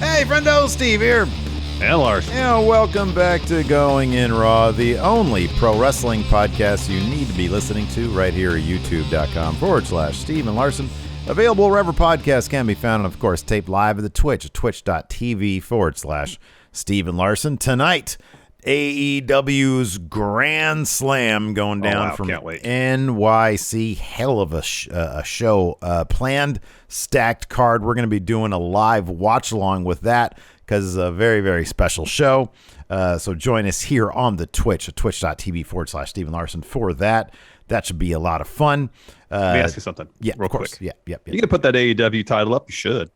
Hey, friendo, Steve here. And Larson. And welcome back to Going In Raw, the only pro wrestling podcast you need to be listening to right here at youtube.com/Steve and Larson. Available wherever podcasts can be found, and of course, taped live at the Twitch at twitch.tv/Steve and Larson. Tonight, AEW's Grand Slam going down from NYC. Hell of a show planned, stacked card. We're going to be doing a live watch along with that because it's a very, very special show. So join us here on the Twitch at twitch.tv/Steve and Larson for that. That should be a lot of fun. Let me ask you something. Yeah, real of course. quick. Yeah. You gonna put that AEW title up? You should.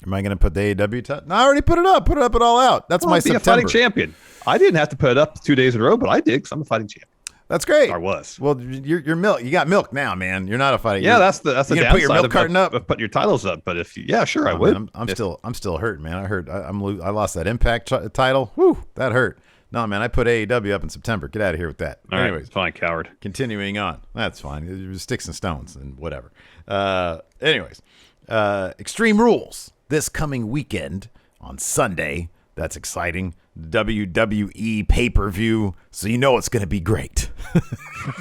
Am I going to put the AEW title? No, I already put it up. Put it up and all out. That's my September. Be a fighting champion. I didn't have to put it up 2 days in a row, but I did because I'm a fighting champion. That's great. I was. Well, you're milk. You got milk now, man. You're not a fighting. Yeah, that's the downside. put your milk carton up. Of putting your titles up. But if sure, I would. Man, I'm still hurting, man. I lost that Impact title. Whew, that hurt. No, man, I put AEW up in September. Get out of here with that. All anyways, right, fine, coward. Continuing on. That's fine. It was sticks and stones and whatever. Extreme Rules this coming weekend on Sunday. That's exciting. WWE pay-per-view, so you know it's going to be great.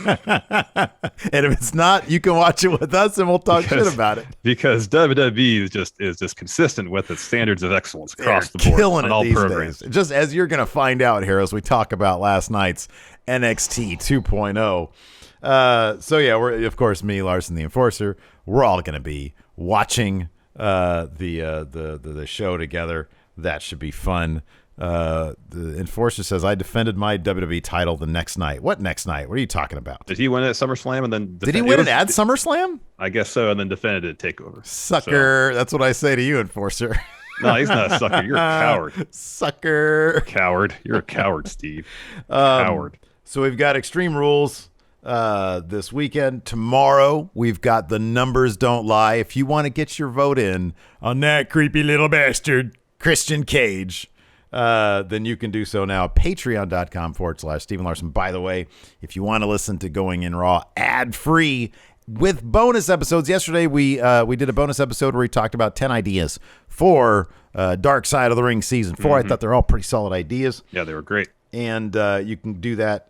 And if it's not, you can watch it with us and we'll talk shit about it. Because WWE is just consistent with its standards of excellence across the board killing on it all these programs. Days. Just as you're going to find out here as we talk about last night's NXT 2.0. So yeah, we're of course me, Larson, the Enforcer. We're all going to be watching the show together. That should be fun. The Enforcer says, I defended my WWE title the next night. What next night? What are you talking about? Did he win it at SummerSlam and then did he win it at SummerSlam? I guess so, and then defended it at TakeOver. Sucker. So. That's what I say to you, Enforcer. No, he's not a sucker. You're a coward. Sucker. Coward. You're a coward, Steve. Coward. So we've got Extreme Rules this weekend. Tomorrow, we've got The Numbers Don't Lie. If you want to get your vote in on that creepy little bastard, Christian Cage, then you can do so now at patreon.com/Stephen Larson. By the way, if you want to listen to Going In Raw ad-free with bonus episodes, yesterday we did a bonus episode where we talked about 10 ideas for Dark Side of the Ring Season 4. I thought they're all pretty solid ideas. Yeah, they were great. And you can do that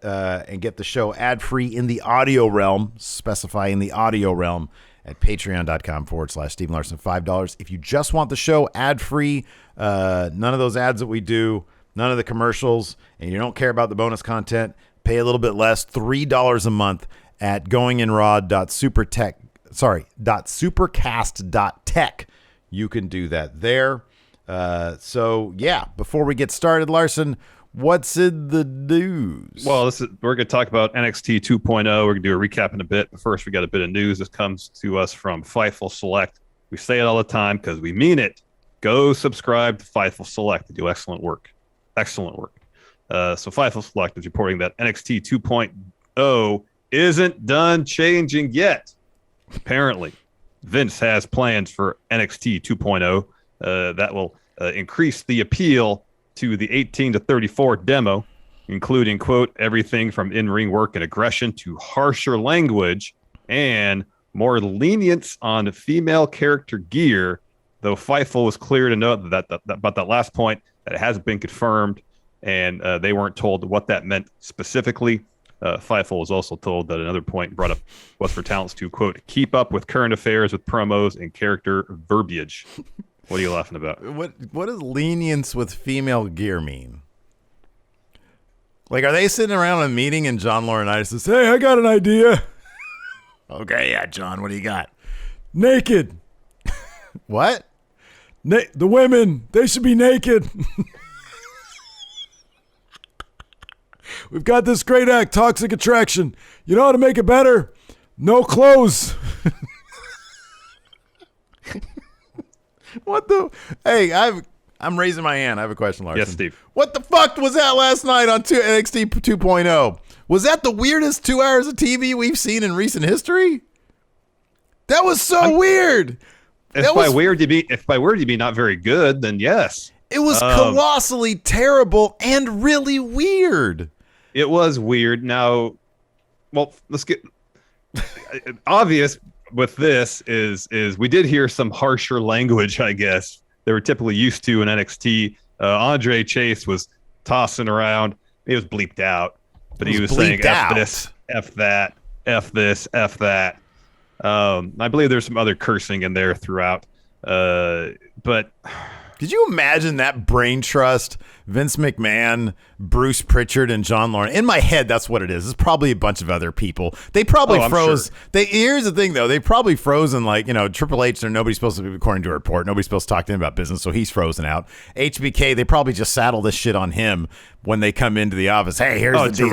and get the show ad-free in the audio realm, specify in the audio realm, at patreon.com/Stephen Larson, $5. If you just want the show ad-free, none of those ads that we do, none of the commercials, and you don't care about the bonus content, pay a little bit less, $3 a month at goinginraw.supercast.tech. You can do that there. So, yeah, before we get started, Larson, what's in the news? Well, we're going to talk about NXT 2.0. We're going to do a recap in a bit. But first, we got a bit of news. This comes to us from Fightful Select. We say it all the time because we mean it. Go subscribe to Fightful Select. They do excellent work. Excellent work. So Fightful Select is reporting that NXT 2.0 isn't done changing yet. Apparently, Vince has plans for NXT 2.0 that will increase the appeal to the 18 to 34 demo, including, quote, everything from in-ring work and aggression to harsher language and more lenience on female character gear, though Fightful was clear to note that about that last point, that it hasn't been confirmed, and they weren't told what that meant specifically. Fightful was also told that another point brought up was for talents to, quote, keep up with current affairs with promos and character verbiage. What are you laughing about? What does lenience with female gear mean? Like, are they sitting around a meeting and John Laurinaitis says, hey, I got an idea. Okay, yeah, John, what do you got? Naked. What? The women, they should be naked. We've got this great act, Toxic Attraction. You know how to make it better? No clothes. What the? Hey, I'm raising my hand. I have a question, Larson. Yes, Steve. What the fuck was that last night on NXT 2.0? Was that the weirdest 2 hours of TV we've seen in recent history? That was so weird. If by weird you mean not very good, then yes. It was colossally terrible and really weird. It was weird. Now, well, let's get obvious with this is we did hear some harsher language, I guess, they were typically used to in NXT. Andre Chase was tossing around. He was bleeped out, but he was saying F this, F that, F this, F that. I believe there's some other cursing in there throughout. But could you imagine that brain trust? Vince McMahon, Bruce Pritchard, and John Lauren. In my head, that's what it is. It's probably a bunch of other people. They probably froze. Sure. Here's the thing, though. They probably frozen, like, Triple H, nobody's supposed to be, according to a report, nobody's supposed to talk to him about business, so he's frozen out. HBK, they probably just saddle this shit on him when they come into the office. Hey, here's the deal.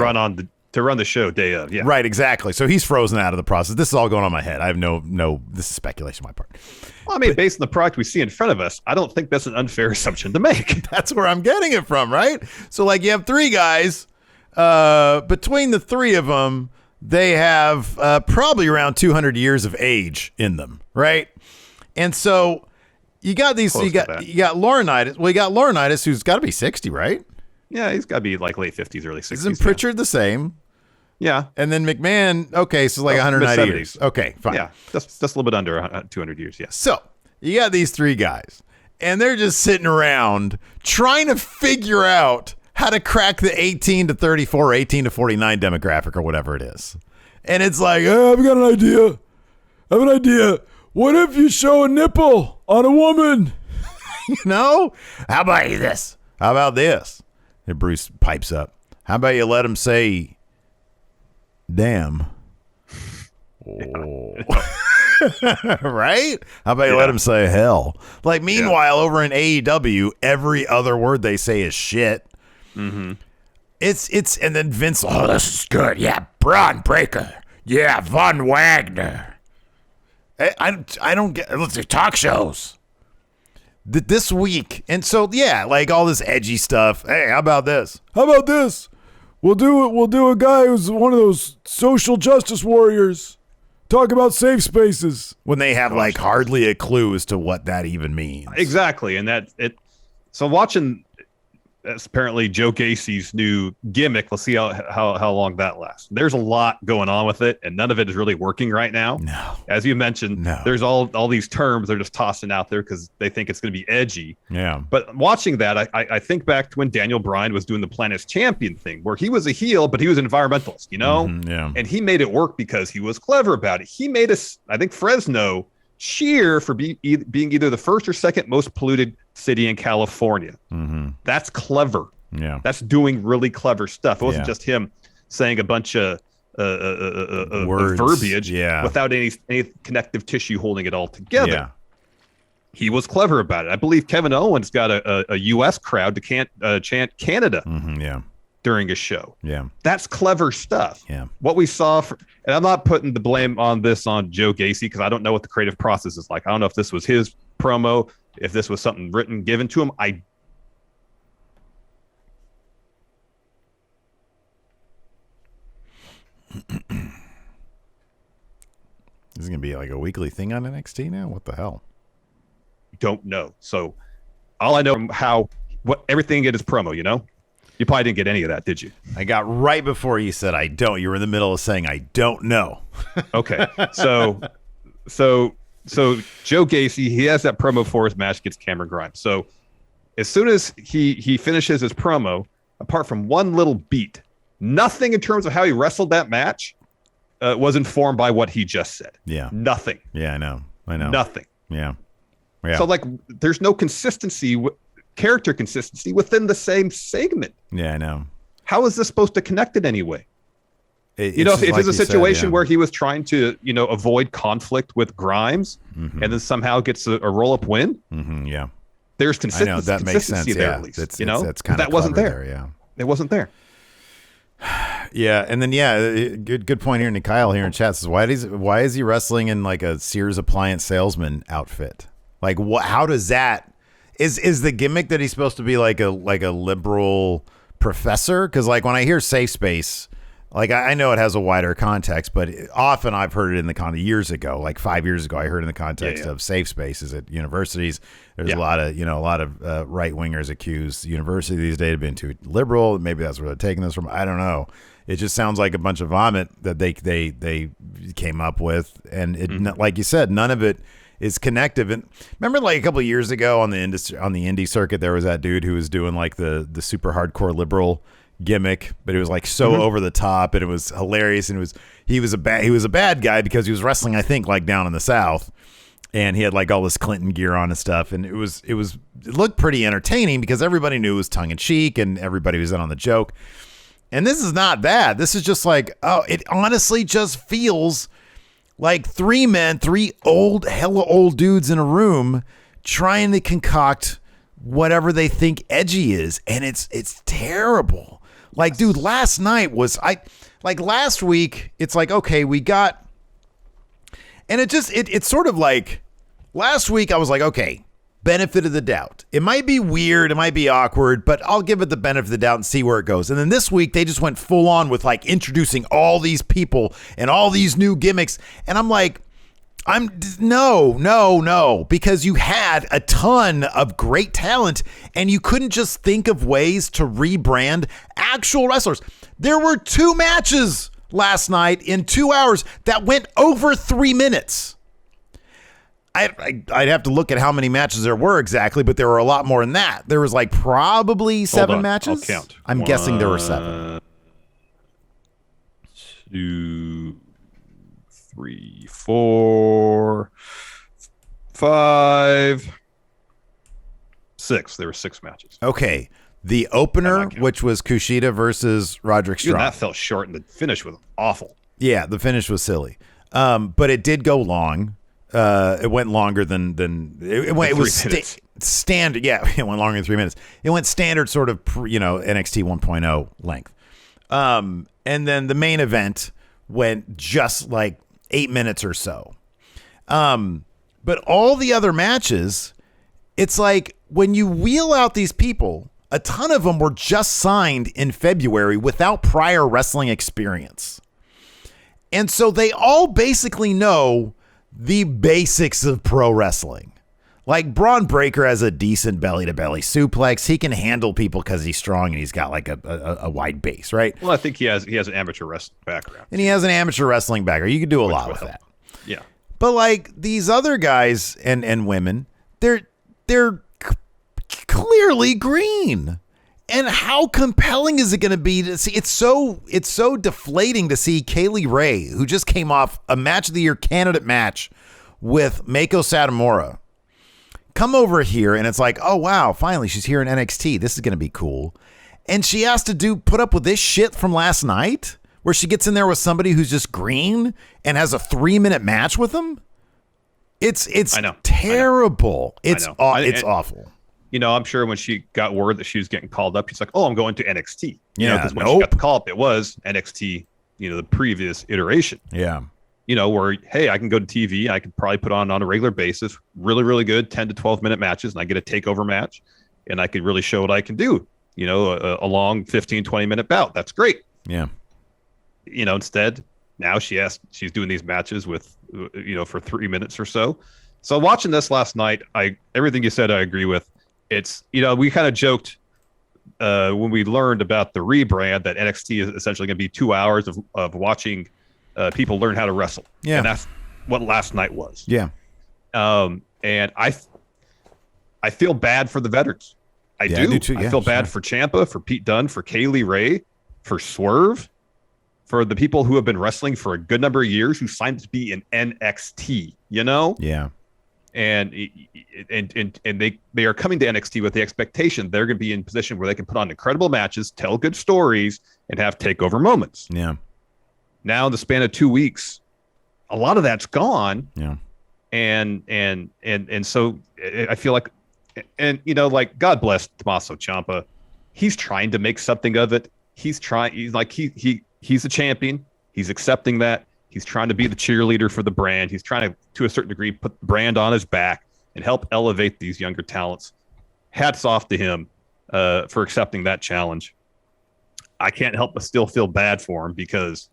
To run the show day of, yeah. Right, exactly. So he's frozen out of the process. This is all going on in my head. I have no. This is speculation on my part. Well, I mean, based on the product we see in front of us, I don't think that's an unfair assumption to make. That's where I'm getting it from, right? So, like, you have three guys. Between the three of them, they have probably around 200 years of age in them, right? And so you got these. You got Laurinaitis. Well, you got Laurinaitis, who's got to be 60, right? Yeah, he's got to be like late 50s, early 60s. Isn't Pritchard the same? Yeah. And then McMahon, okay, so like 190 years. Okay, fine. Yeah, just a little bit under 200 years, yeah. So you got these three guys, and they're just sitting around trying to figure out how to crack the 18 to 34 or 18 to 49 demographic or whatever it is. And it's like, I've got an idea. I have an idea. What if you show a nipple on a woman? How about this? How about this? And Bruce pipes up. How about you let him say, damn. Oh. Right? How about you let him say hell? Like, meanwhile, over in AEW, every other word they say is shit. Mm-hmm. It's and then Vince, this is good. Yeah, Braun Breaker. Yeah, Von Wagner. I don't get, let's say talk shows. This week. And so, yeah, like all this edgy stuff. Hey, how about this? How about this? We'll do a guy who's one of those social justice warriors. Talk about safe spaces. When they have like hardly a clue as to what that even means. Exactly. And so watching that's apparently Joe Gacy's new gimmick. Let's see how long that lasts. There's a lot going on with it, and none of it is really working right now. No. As you mentioned, there's all these terms they're just tossing out there because they think it's going to be edgy. Yeah. But watching that, I think back to when Daniel Bryan was doing the Planet's Champion thing, where he was a heel, but he was an environmentalist, Yeah. And he made it work because he was clever about it. He made us, I think, Fresno cheer for being either the first or second most polluted city in California. Mm-hmm. That's clever. Yeah, that's doing really clever stuff. It wasn't just him saying a bunch of words, verbiage without any connective tissue holding it all together. Yeah. He was clever about it. I believe Kevin Owens got a U.S. crowd to chant Canada during a show. Yeah. That's clever stuff. Yeah. What we saw, and I'm not putting the blame on Joe Gacy because I don't know what the creative process is like. I don't know if this was his promo, if this was something written, given to him. This is going to be like a weekly thing on NXT now? What the hell? Don't know. So all I know from what everything in his promo, you probably didn't get any of that, did you? I got right before you said I don't. You were in the middle of saying I don't know. Okay. So Joe Gacy, he has that promo for his match against Cameron Grimes. So as soon as he finishes his promo, apart from one little beat, nothing in terms of how he wrestled that match was informed by what he just said. Yeah. Nothing. Yeah, I know. Nothing. Yeah. So like there's no consistency, character consistency within the same segment. Yeah, I know. How is this supposed to connect it anyway? If it's a situation where he was trying to, avoid conflict with Grimes and then somehow gets a roll-up win. Mm-hmm, yeah. There's consistency. I know, that makes sense. There, yeah. at least, that's kind of that wasn't there. Yeah. It wasn't there. Yeah, and then good point here. Kyle here in chat says, why is he wrestling in like a Sears appliance salesman outfit? Like, how does that is the gimmick that he's supposed to be like a liberal professor? Because like when I hear safe space, like I know it has a wider context, but often I've heard it in the years ago, like 5 years ago, I heard in the context of safe spaces at universities. There's a lot of right wingers accuse university these days of being too liberal. Maybe that's where they're taking this from. I don't know. It just sounds like a bunch of vomit that they came up with, and it, like you said, none of it is connective. And remember, like a couple of years ago on the indie circuit, there was that dude who was doing like the super hardcore liberal gimmick, but it was like so over the top, and it was hilarious. And he was a bad guy because he was wrestling, I think, like down in the South, and he had like all this Clinton gear on and stuff. And it looked pretty entertaining because everybody knew it was tongue in cheek and everybody was in on the joke. And this is not that. This is just like, it honestly just feels like three hella old dudes in a room trying to concoct whatever they think edgy is. And it's terrible. Like, dude, last night last week, it's like, okay, we got, and it's sort of like last week I was like, okay, benefit of the doubt. It might be weird, it might be awkward, but I'll give it the benefit of the doubt and see where it goes. And then this week they just went full on with like introducing all these people and all these new gimmicks. And I'm like, no, because you had a ton of great talent and you couldn't just think of ways to rebrand actual wrestlers. There were 2 matches last night in 2 hours that went over 3 minutes. I'd have to look at how many matches there were exactly, but there were a lot more than that. There was like probably 7 matches. I'll count. I'm guessing there were 7. 2, 3, 4, 5, 6. There were 6 matches. Okay. The opener, which was Kushida versus Roderick Strong. Dude, that fell short, and the finish was awful. Yeah, the finish was silly. But it did go long. It went longer than it was standard. Yeah, it went longer than 3 minutes. It went standard sort of, NXT 1.0 length. And then the main event went just like 8 minutes or so. But all the other matches, it's like when you wheel out these people, a ton of them were just signed in February without prior wrestling experience. And so they all basically know the basics of pro wrestling. Like Braun Breaker has a decent belly-to-belly suplex. He can handle people because he's strong and he's got like a wide base, right? Well, I think he has an amateur wrestling background. And he has an amateur wrestling background. You could do a lot with that. Yeah. But like these other guys and women, they're clearly green. And how compelling is it going to be to see? It's so deflating to see Kaylee Ray, who just came off a match of the year candidate match with Meiko Satomura, come over here, and it's like, oh wow, finally she's here in NXT. This is going to be cool. And she has to put up with this shit from last night, where she gets in there with somebody who's just green and has a 3-minute match with them. It's terrible. It's awful. I'm sure when she got word that she was getting called up, she's like, "Oh, I'm going to NXT." Because when she nope. got the call up, it was NXT. The previous iteration. Yeah. Where hey, I can go to TV. I can probably put on a regular basis, really, really good 10 to 12 minute matches, and I get a takeover match, and I could really show what I can do. A long 15, 20 minute bout. That's great. Yeah. Instead, now she's doing these matches with, for 3 minutes or so. So watching this last night, everything you said, I agree with. It's, we kind of joked when we learned about the rebrand that NXT is essentially going to be 2 hours of watching people learn how to wrestle. Yeah. And that's what last night was. Yeah. And I feel bad for the veterans. I do too. Yeah, I feel bad for Ciampa, for Pete Dunne, for Kaylee Ray, for Swerve, for the people who have been wrestling for a good number of years who signed to be in NXT, Yeah. And they are coming to NXT with the expectation they're going to be in position where they can put on incredible matches, tell good stories, and have takeover moments. Yeah. Now, in the span of 2 weeks, a lot of that's gone. Yeah. And so I feel like, God bless Tommaso Ciampa. He's trying to make something of it. He's a champion. He's accepting that. He's trying to be the cheerleader for the brand. He's trying to a certain degree, put the brand on his back and help elevate these younger talents. Hats off to him for accepting that challenge. I can't help but still feel bad for him because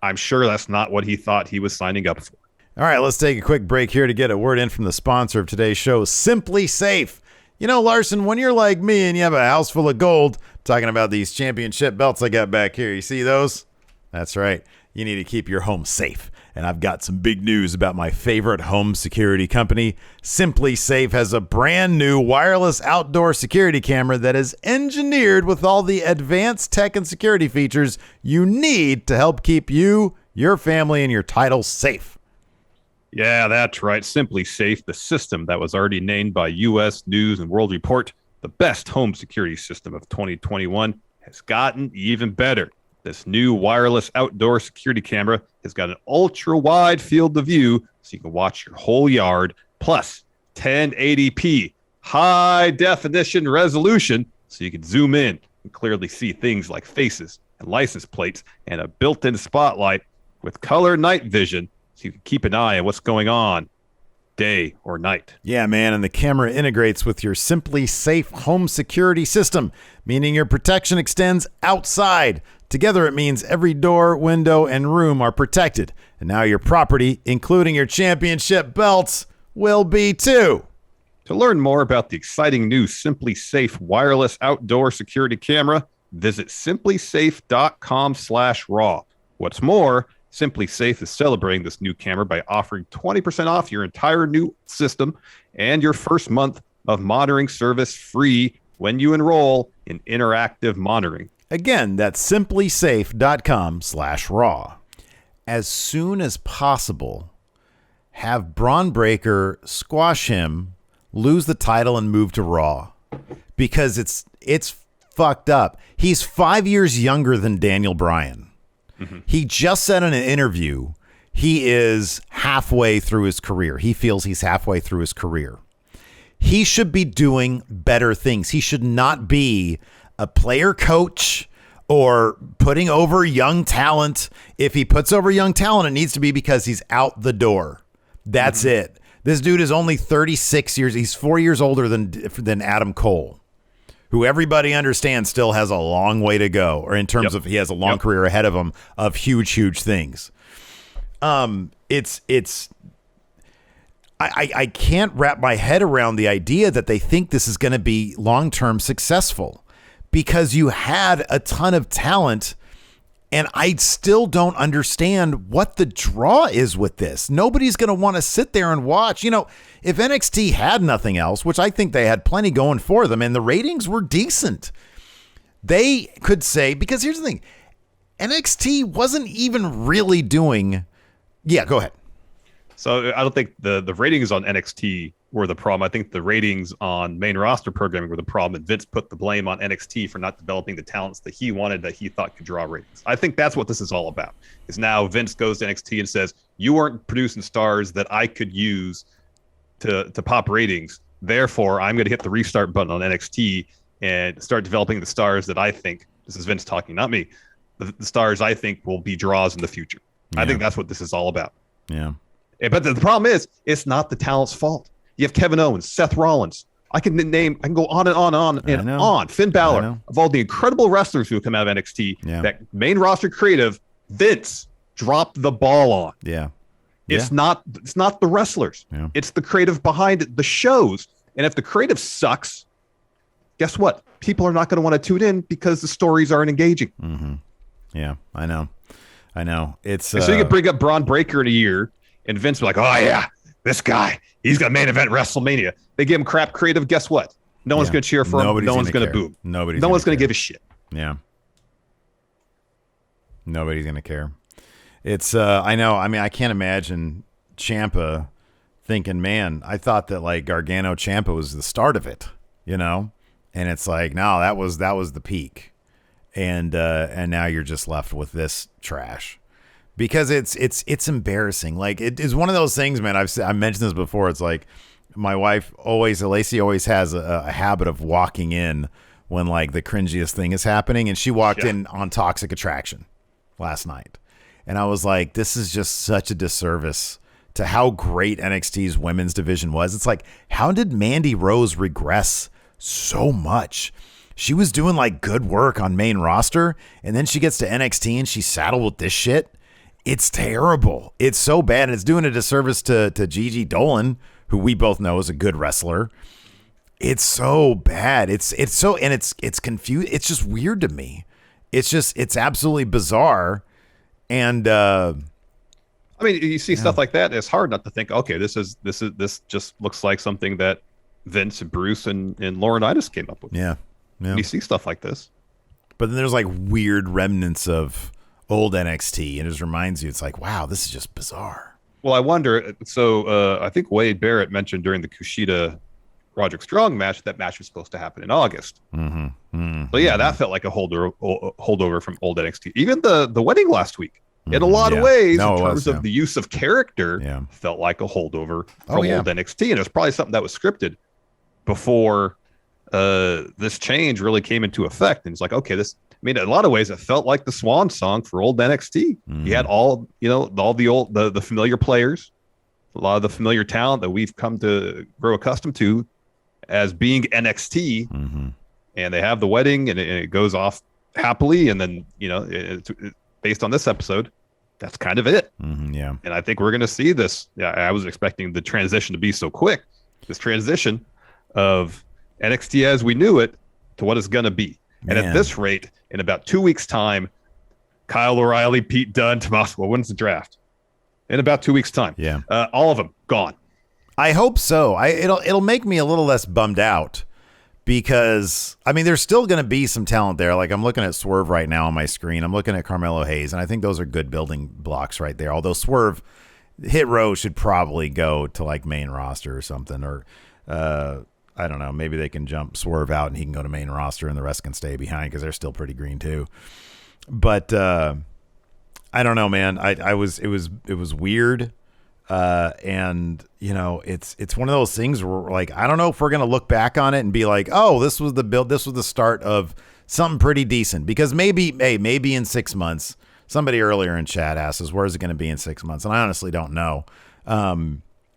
I'm sure that's not what he thought he was signing up for. All right, let's take a quick break here to get a word in from the sponsor of today's show, Simply Safe. Larson, when you're like me and you have a house full of gold, talking about these championship belts I got back here, you see those? That's right. You need to keep your home safe. And I've got some big news about my favorite home security company. Simply Safe has a brand new wireless outdoor security camera that is engineered with all the advanced tech and security features you need to help keep you, your family, and your titles safe. Yeah, that's right. Simply Safe, the system that was already named by U.S. News and World Report the best home security system of 2021, has gotten even better. This new wireless outdoor security camera has got an ultra-wide field of view so you can watch your whole yard, plus 1080p high-definition resolution so you can zoom in and clearly see things like faces and license plates, and a built-in spotlight with color night vision so you can keep an eye on what's going on day or night. Yeah, man, and the camera integrates with your Simply Safe home security system, meaning your protection extends outside. Together, it means every door, window, and room are protected. And now your property, including your championship belts, will be too. To learn more about the exciting new Simply Safe wireless outdoor security camera, visit simplysafe.com/raw. What's more, Simply Safe is celebrating this new camera by offering 20% off your entire new system and your first month of monitoring service free when you enroll in interactive monitoring. Again, that's simplysafe.com/raw. As soon as possible, have Braun Breaker squash him, lose the title, and move to Raw, because it's fucked up. He's 5 years younger than Daniel Bryan. Mm-hmm. He just said in an interview he is halfway through his career. He feels he's halfway through his career. He should be doing better things. He should not be a player coach or putting over young talent. If he puts over young talent, it needs to be because he's out the door. That's it. This dude is only 36 years. He's 4 years older than Adam Cole, who everybody understands still has a long way to go, or in terms of he has a long career ahead of him of huge, huge things. I can't wrap my head around the idea that they think this is going to be long-term successful, because you had a ton of talent, and I still don't understand what the draw is with this. Nobody's going to want to sit there and watch. You know, if NXT had nothing else, which I think they had plenty going for them, and the ratings were decent, they could say, because here's the thing, NXT wasn't even really doing. Yeah, go ahead. So I don't think the ratings on NXT were the problem. I think the ratings on main roster programming were the problem, and Vince put the blame on NXT for not developing the talents that he wanted, that he thought could draw ratings. I think that's what this is all about. Is now Vince goes to NXT and says, you weren't producing stars that I could use to pop ratings. Therefore, I'm going to hit the restart button on NXT and start developing the stars that I think, this is Vince talking, not me, the stars I think will be draws in the future. Yeah. I think that's what this is all about. Yeah. But the problem is, it's not the talent's fault. You have Kevin Owens, Seth Rollins. I can go on and on and on. Finn Balor, of all the incredible wrestlers who have come out of NXT, that main roster creative, Vince dropped the ball on. Yeah. It's not the wrestlers. Yeah. It's the creative behind it, the shows. And if the creative sucks, guess what? People are not going to want to tune in because the stories aren't engaging. Mm-hmm. Yeah, I know. It's so you can bring up Braun Breaker in a year, and Vince will be like, oh yeah, this guy, he's got main event WrestleMania. They give him crap creative. Guess what? No one's going to cheer for him. No one's going to boo him. No one's going to give a shit. Yeah. Nobody's going to care. It's, I know. I mean, I can't imagine Ciampa thinking, man, I thought that like Gargano Ciampa was the start of it, you know? And it's like, no, that was the peak. And now you're just left with this trash. Because it's embarrassing. Like, it is one of those things, man. I've mentioned this before. It's like my wife Lacey always has a habit of walking in when like the cringiest thing is happening, and she walked in on Toxic Attraction last night, and I was like, this is just such a disservice to how great NXT's women's division was. It's like, how did Mandy Rose regress so much? She was doing like good work on main roster, and then she gets to NXT and she's saddled with this shit. It's terrible. It's so bad. And it's doing a disservice to Gigi Dolan, who we both know is a good wrestler. It's so bad. It's confused. It's just weird to me. It's absolutely bizarre. And I mean, you see stuff like that. It's hard not to think, okay, this just looks like something that Vince and Bruce and Laurinaitis came up with. Yeah. You see stuff like this. But then there's like weird remnants of old NXT, and it just reminds you, it's like, wow, this is just bizarre. Well, I wonder. So I think Wade Barrett mentioned during the Kushida Roderick Strong match that match was supposed to happen in August. So yeah, that felt like a holdover from old NXT. Even the wedding last week, in a lot of ways, in terms of the use of character, felt like a holdover from old NXT, and it was probably something that was scripted before this change really came into effect. And it's like, okay, this. I mean, in a lot of ways, it felt like the swan song for old NXT. You had all the familiar players, a lot of the familiar talent that we've come to grow accustomed to as being NXT, and they have the wedding, and it goes off happily. And then, it's based on this episode, that's kind of it. And I think we're going to see this. Yeah, I was expecting the transition to be so quick. This transition of NXT as we knew it to what it's going to be. And at this rate, in about 2 weeks' time, Kyle O'Reilly, Pete Dunne, Tommaso, when's the draft? In about 2 weeks' time. Yeah. All of them gone. I hope so. It'll make me a little less bummed out because, I mean, there's still going to be some talent there. Like, I'm looking at Swerve right now on my screen. I'm looking at Carmelo Hayes, and I think those are good building blocks right there. Although Swerve, Hit Row should probably go to, like, main roster or something. Or, I don't know. Maybe they can jump Swerve out and he can go to main roster and the rest can stay behind because they're still pretty green too. But I don't know, man. It was weird. And it's one of those things where, like, I don't know if we're going to look back on it and be like, oh, this was the build. This was the start of something pretty decent, because maybe in 6 months, somebody earlier in chat asked us, where is it going to be in 6 months? And I honestly don't know.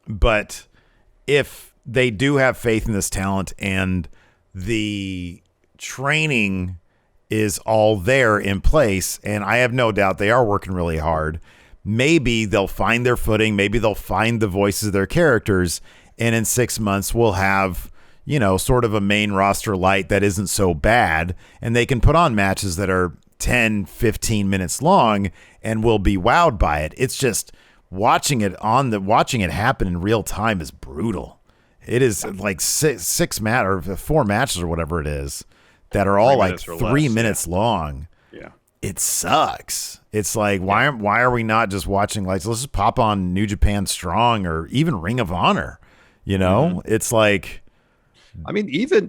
But if they do have faith in this talent and the training is all there in place, and I have no doubt they are working really hard, maybe they'll find their footing. Maybe they'll find the voices of their characters. And in 6 months, we'll have, sort of a main roster light that isn't so bad. And they can put on matches that are 10, 15 minutes long and we'll be wowed by it. It's just watching it happen in real time is brutal. It is like 4 matches or whatever it is that are all like 3 minutes long. Yeah. It sucks. It's like, why are we not just watching, like, let's just pop on New Japan Strong or even Ring of Honor, It's like, I mean, even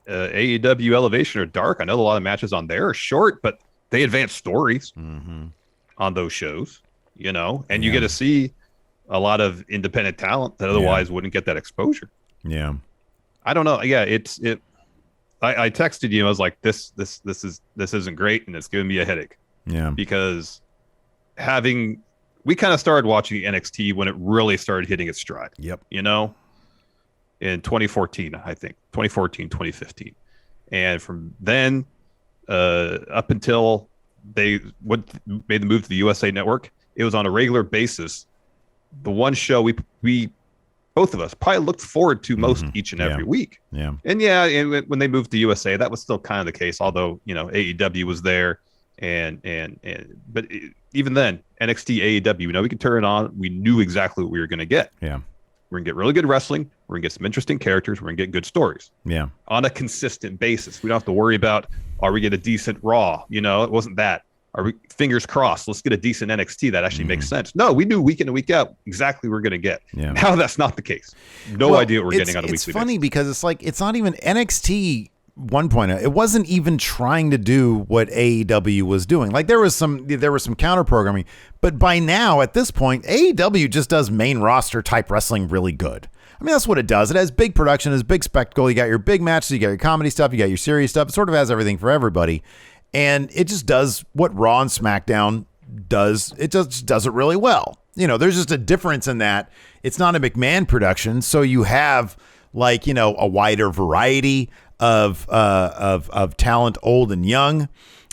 AEW Elevation or Dark, I know a lot of matches on there are short, but they advance stories on those shows, and you get to see a lot of independent talent that otherwise wouldn't get that exposure. Yeah. I don't know. Yeah. I texted you. I was like, this isn't great. And it's giving me a headache. Yeah. Because we kind of started watching NXT when it really started hitting its stride. Yep. In 2014, I think 2015. And from then up until they made the move to the USA Network, it was on a regular basis. The one show we both of us probably looked forward to most each and every week. Yeah. And when they moved to USA, that was still kind of the case, although, AEW was there but even then, NXT, AEW, we could turn it on. We knew exactly what we were going to get. Yeah. We're going to get really good wrestling. We're going to get some interesting characters. We're going to get good stories. Yeah. On a consistent basis. We don't have to worry about, are we getting a decent Raw? It wasn't that. Are we, fingers crossed, let's get a decent NXT that actually makes sense. No, we knew week in and week out exactly what we're going to get. Yeah. Now that's not the case. No idea what we're getting on a weekly basis. It's funny because it's like, it's not even NXT 1.0. It wasn't even trying to do what AEW was doing. Like there was some counter programming, but by now at this point, AEW just does main roster type wrestling really good. I mean, that's what it does. It has big production, it has big spectacle. You got your big matches, you got your comedy stuff, you got your serious stuff. It sort of has everything for everybody. And it just does what Raw and SmackDown does. It just does it really well. There's just a difference in that. It's not a McMahon production, so you have like, a wider variety of talent, old and young.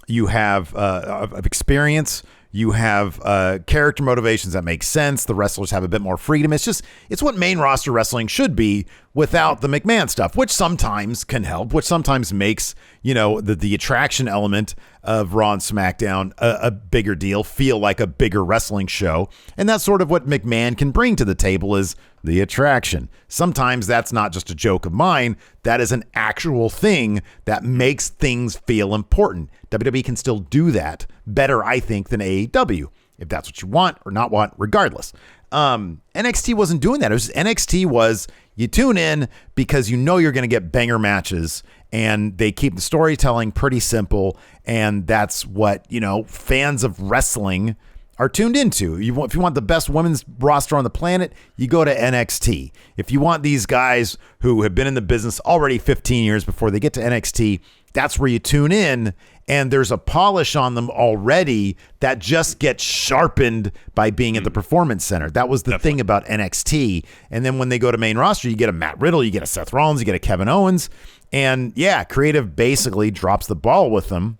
You have of experience. You have character motivations that make sense. The wrestlers have a bit more freedom. It's what main roster wrestling should be without the McMahon stuff, which sometimes can help, which sometimes makes, the attraction element of Raw and SmackDown a bigger deal, feel like a bigger wrestling show. And that's sort of what McMahon can bring to the table, is the attraction. Sometimes that's not just a joke of mine. That is an actual thing that makes things feel important. WWE can still do that better, I think, than AEW, if that's what you want or not want, regardless. NXT wasn't doing that. It was NXT was, you tune in because you're going to get banger matches, and they keep the storytelling pretty simple, and that's what, fans of wrestling are tuned into. If you want the best women's roster on the planet, you go to NXT. If you want these guys who have been in the business already 15 years before they get to NXT, that's where you tune in, and there's a polish on them already that just gets sharpened by being at the Performance Center. That was the thing about NXT. And then when they go to main roster, you get a Matt Riddle, you get a Seth Rollins, you get a Kevin Owens, and creative basically drops the ball with them.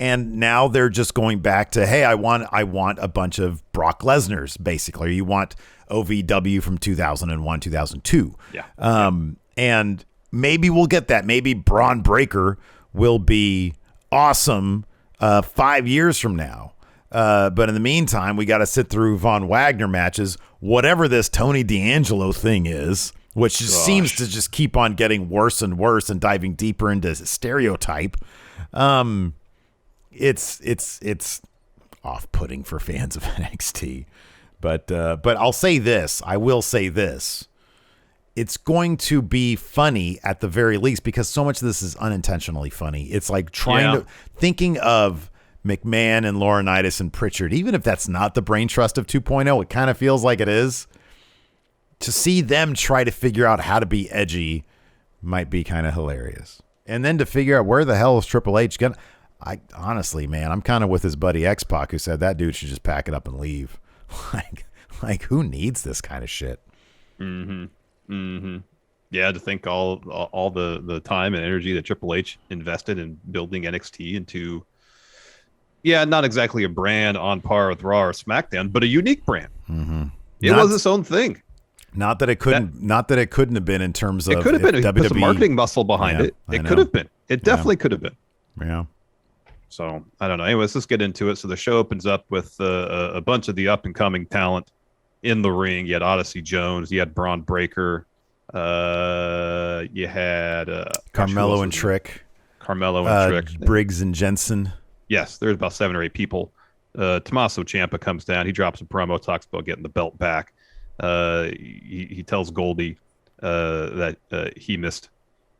And now they're just going back to, hey, I want a bunch of Brock Lesnar's, basically. Or you want OVW from 2001, 2002. Yeah. And maybe we'll get that. Maybe Braun Breaker will be awesome 5 years from now. But in the meantime, we got to sit through Von Wagner matches, whatever this Tony D'Angelo thing is, which just seems to just keep on getting worse and worse and diving deeper into stereotype. It's off-putting for fans of NXT, but I'll say this. I will say this. It's going to be funny at the very least, because so much of this is unintentionally funny. It's like thinking of McMahon and Laurinaitis and Pritchard, even if that's not the brain trust of 2.0, it kind of feels like it is. To see them try to figure out how to be edgy might be kind of hilarious. And then to figure out where the hell is Triple H going. Honestly, man, I'm kind of with his buddy X-Pac, who said that dude should just pack it up and leave. like who needs this kind of shit? Mm-hmm. Mm-hmm. Yeah, to think all the time and energy that Triple H invested in building NXT into, not exactly a brand on par with Raw or SmackDown, but a unique brand. Mm-hmm. It was its own thing. Not that it couldn't have been in terms of, it could have been. WWE, put some marketing muscle behind it. It could have been. It definitely could have been. Yeah. So I don't know. Anyways, let's get into it. So the show opens up with a bunch of the up and coming talent in the ring. You had Odyssey Jones. You had Braun Breaker. You had Carmelo and Trick. Briggs and Jensen. Yes, there's about 7 or 8 people. Tommaso Ciampa comes down. He drops a promo, talks about getting the belt back. He tells Goldie that he missed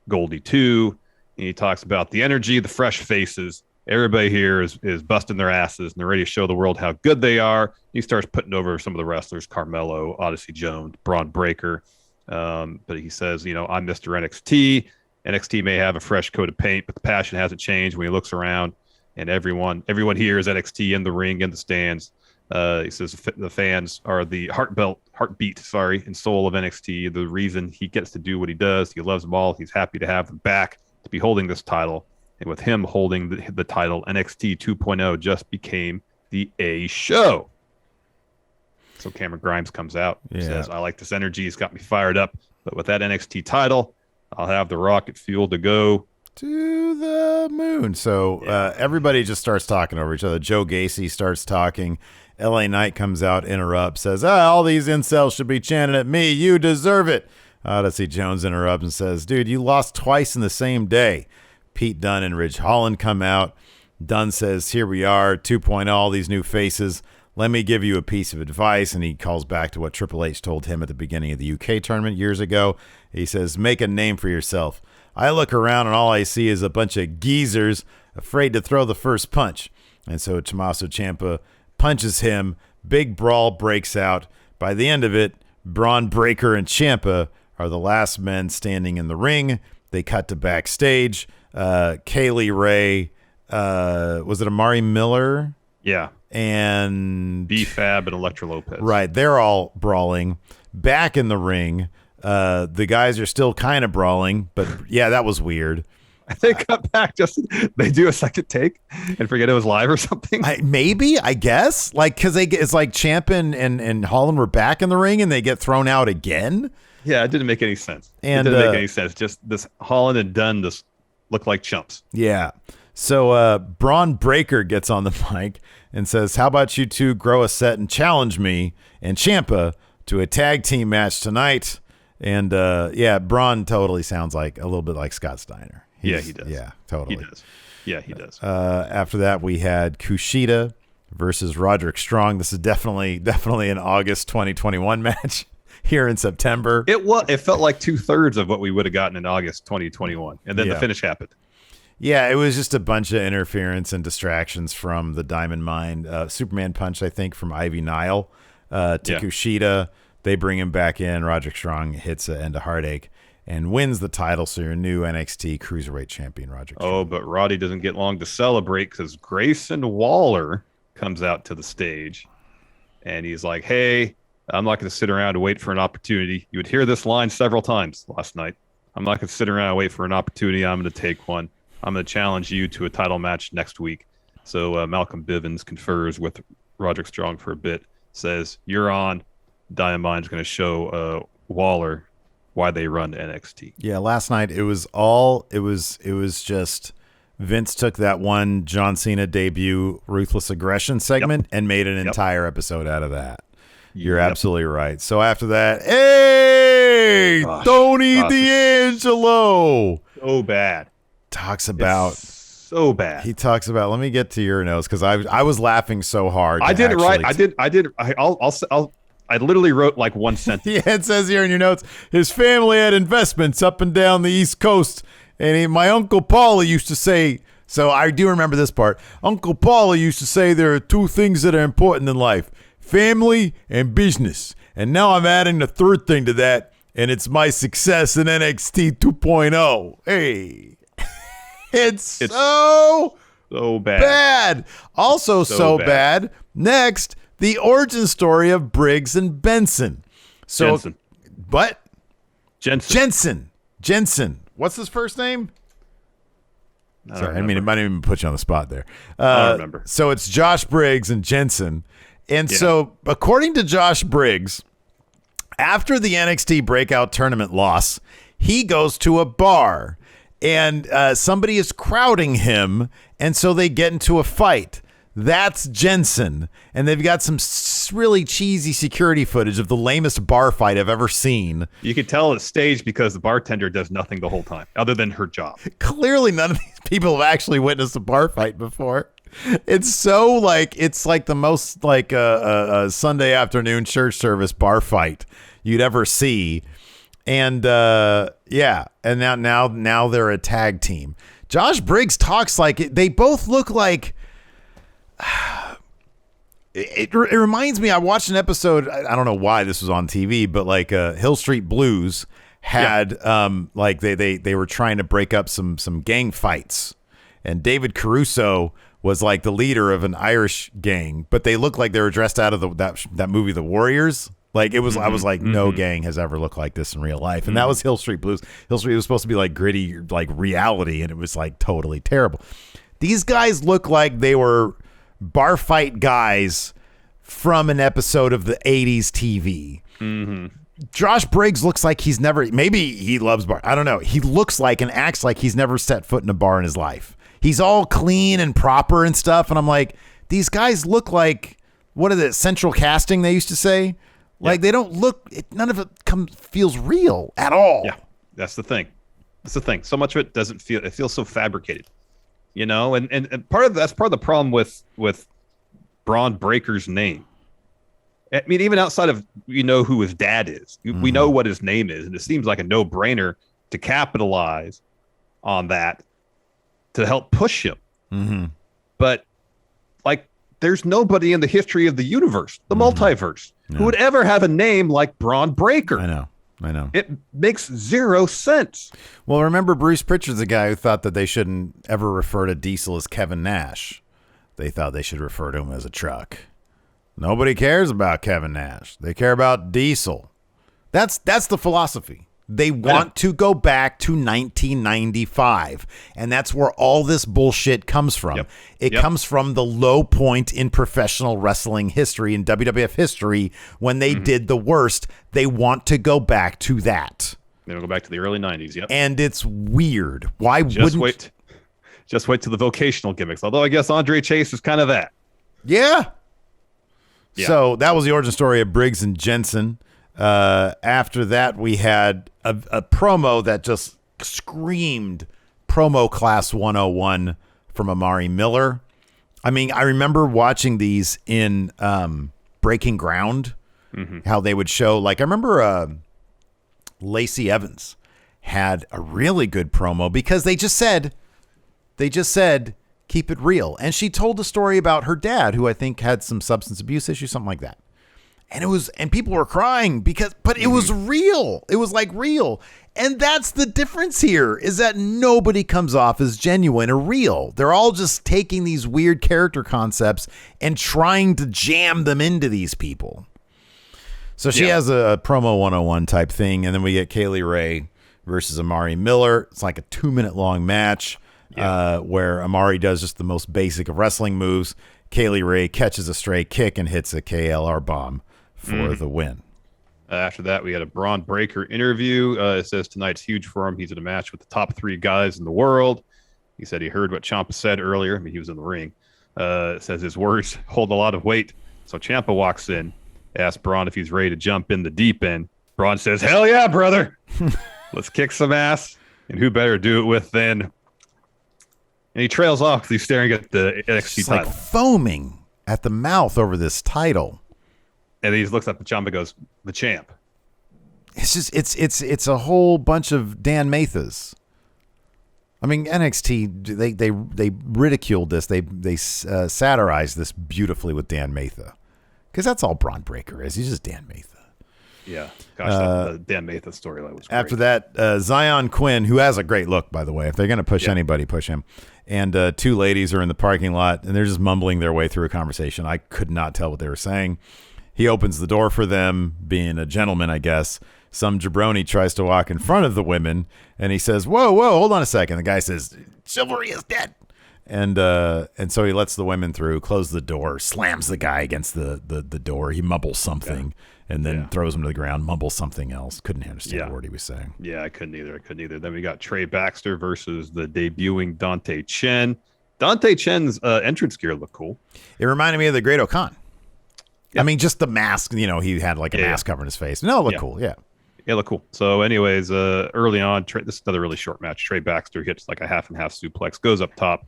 Goldie too. And he talks about the energy, the fresh faces. Everybody here is busting their asses, and they're ready to show the world how good they are. He starts putting over some of the wrestlers, Carmelo, Odyssey Jones, Braun Breaker. But he says, I'm Mr. NXT. NXT may have a fresh coat of paint, but the passion hasn't changed. When he looks around, and everyone here is NXT in the ring, in the stands. He says the fans are the heartbeat, and soul of NXT. The reason he gets to do what he does. He loves them all. He's happy to have them back, to be holding this title. And with him holding the title, NXT 2.0 just became the A show. So Cameron Grimes comes out and says, I like this energy. It's got me fired up. But with that NXT title, I'll have the rocket fuel to go to the moon. So everybody just starts talking over each other. Joe Gacy starts talking. LA Knight comes out, interrupts, says, all these incels should be chanting at me. You deserve it. Odyssey Jones interrupts and says, dude, you lost twice in the same day. Pete Dunne and Ridge Holland come out. Dunne says, here we are, 2.0, all these new faces. Let me give you a piece of advice. And he calls back to what Triple H told him at the beginning of the UK tournament years ago. He says, make a name for yourself. I look around and all I see is a bunch of geezers afraid to throw the first punch. And so Tommaso Ciampa punches him. Big brawl breaks out. By the end of it, Braun Breaker and Ciampa are the last men standing in the ring. They cut to backstage. Kaylee Ray, was it Amari Miller? Yeah. And B-Fab and Elektra Lopez. Right. They're all brawling. Back in the ring, the guys are still kind of brawling, but that was weird. They cut back, just they do a second take and forget it was live or something. I guess. Like, because it's like Ciampa and Holland were back in the ring and they get thrown out again. Yeah, it didn't make any sense. And, it didn't make any sense. Just this Holland and Dunne just look like chumps. Yeah. So Braun Breaker gets on the mic and says, how about you two grow a set and challenge me and Ciampa to a tag team match tonight? And Braun totally sounds like a little bit like Scott Steiner. He does. Yeah, totally. He does. Yeah, he does. After that, we had KUSHIDA versus Roderick Strong. This is definitely an August 2021 match here in September. It felt like 2/3 of what we would have gotten in August 2021, and then the finish happened. Yeah, it was just a bunch of interference and distractions from the Diamond Mine. Superman Punch, I think, from Ivy Nile to KUSHIDA. They bring him back in. Roderick Strong hits an end of Heartache and wins the title. So your new NXT Cruiserweight Champion, Roderick Strong. Oh, but Roddy doesn't get long to celebrate because Grayson Waller comes out to the stage, and he's like, hey, I'm not going to sit around and wait for an opportunity. You would hear this line several times last night. I'm not going to sit around and wait for an opportunity. I'm going to take one. I'm going to challenge you to a title match next week. So Malcolm Bivens confers with Roderick Strong for a bit, says, you're on. Diamond Mine's going to show Waller why they run NXT. Yeah, last night it was just Vince took that one John Cena debut Ruthless Aggression segment and made an entire episode out of that. You're absolutely right. So after that, hey, Tony D'Angelo. So bad. Talks about so bad. He talks about. Let me get to your notes because I was laughing so hard. I did it right. I literally wrote like one sentence. Yeah, it says here in your notes, his family had investments up and down the East Coast, and my Uncle Paulie used to say. So I do remember this part. Uncle Paulie used to say there are two things that are important in life: family and business. And now I'm adding the third thing to that, and it's my success in NXT 2.0. Hey. It's so bad. Also so bad. Next, the origin story of Briggs and Benson. Jensen. What? Jensen. What's his first name? Sorry, I it might even put you on the spot there. I don't remember. So it's Josh Briggs and Jensen. And so according to Josh Briggs, after the NXT Breakout Tournament loss, he goes to a bar. And somebody is crowding him, and so they get into a fight. That's Jensen. And they've got some really cheesy security footage of the lamest bar fight I've ever seen. You can tell it's staged because the bartender does nothing the whole time, other than her job. Clearly, none of these people have actually witnessed a bar fight before. It's like the most like a Sunday afternoon church service bar fight you'd ever see. And and now they're a tag team. Josh Briggs talks like it. They both look like. It reminds me. I watched an episode. I don't know why this was on TV, but like Hill Street Blues had like they were trying to break up some gang fights, and David Caruso was like the leader of an Irish gang, but they looked like they were dressed out of that movie The Warriors. Like it was, I was like, no gang has ever looked like this in real life, and that was Hill Street Blues. Hill Street was supposed to be like gritty, like reality, and it was like totally terrible. These guys look like they were bar fight guys from an episode of the '80s TV. Mm-hmm. Josh Briggs looks like he's never. Maybe he loves bar. I don't know. He looks like and acts like he's never set foot in a bar in his life. He's all clean and proper and stuff, and I'm like, these guys look like what is it? Central casting they used to say. Like they don't look. None of it feels real at all. Yeah, that's the thing. So much of it doesn't feel. It feels so fabricated, you know. And that's part of the problem with Braun Breaker's name. I mean, even outside of who his dad is, we know what his name is, and it seems like a no-brainer to capitalize on that to help push him. Mm-hmm. But like, there's nobody in the history of the universe, the multiverse, who would ever have a name like Braun Breaker. I know. It makes zero sense. Well, remember Bruce Pritchard's the guy who thought that they shouldn't ever refer to Diesel as Kevin Nash. They thought they should refer to him as a truck. Nobody cares about Kevin Nash. They care about Diesel. That's the philosophy. They want to go back to 1995, and that's where all this bullshit comes from. Yep. It comes from the low point in professional wrestling history, in WWF history, when they did the worst. They want to go back to that. They'll go back to the early 90s, yep. And it's weird. Why Just wait to the vocational gimmicks, although I guess Andre Chase is kind of that. Yeah. So that was the origin story of Briggs and Jensen. After that, we had a promo that just screamed promo class 101 from Amari Miller. I mean, I remember watching these in Breaking Ground, how they would show, like, I remember Lacey Evans had a really good promo because they just said, keep it real. And she told a story about her dad, who I think had some substance abuse issues, something like that. And people were crying but it was real. It was like real. And that's the difference here, is that nobody comes off as genuine or real. They're all just taking these weird character concepts and trying to jam them into these people. So she has a promo 101 type thing. And then we get Kaylee Ray versus Amari Miller. It's like a 2-minute long match where Amari does just the most basic of wrestling moves. Kaylee Ray catches a stray kick and hits a KLR bomb for the win. After that, we had a Braun Breaker interview. It says tonight's huge for him. He's in a match with the top 3 guys in the world. He said he heard what Ciampa said earlier. I mean, he was in the ring. It says his words hold a lot of weight. So Ciampa walks in, asks Braun if he's ready to jump in the deep end. Braun says, hell yeah, brother. Let's kick some ass. And who better do it with than... And he trails off because he's staring at the NXT title. Like foaming at the mouth over this title. And he looks up at Ciampa and goes, the champ. It's just it's a whole bunch of Dan Mathas. I mean, NXT they ridiculed this. They satirized this beautifully with Dan Matha, because that's all Braun Breaker is. He's just Dan Matha. Yeah, gosh, the Dan Matha storyline was great. After that, Zion Quinn, who has a great look, by the way. If they're going to push anybody, push him. And 2 ladies are in the parking lot, and they're just mumbling their way through a conversation. I could not tell what they were saying. He opens the door for them, being a gentleman, I guess. Some jabroni tries to walk in front of the women, and he says, whoa, hold on a second. The guy says, chivalry is dead. And so he lets the women through, closes the door, slams the guy against the door. He mumbles something, and then throws him to the ground, mumbles something else. Couldn't understand what he was saying. Yeah, I couldn't either. Then we got Trey Baxter versus the debuting Dante Chen. Dante Chen's entrance gear looked cool. It reminded me of the Great O'Khan. Yeah. I mean, just the mask, he had like a mask covering his face. No, it looked cool, Yeah, it looked cool. So anyways, early on, this is another really short match. Trey Baxter hits like a half and half suplex, goes up top.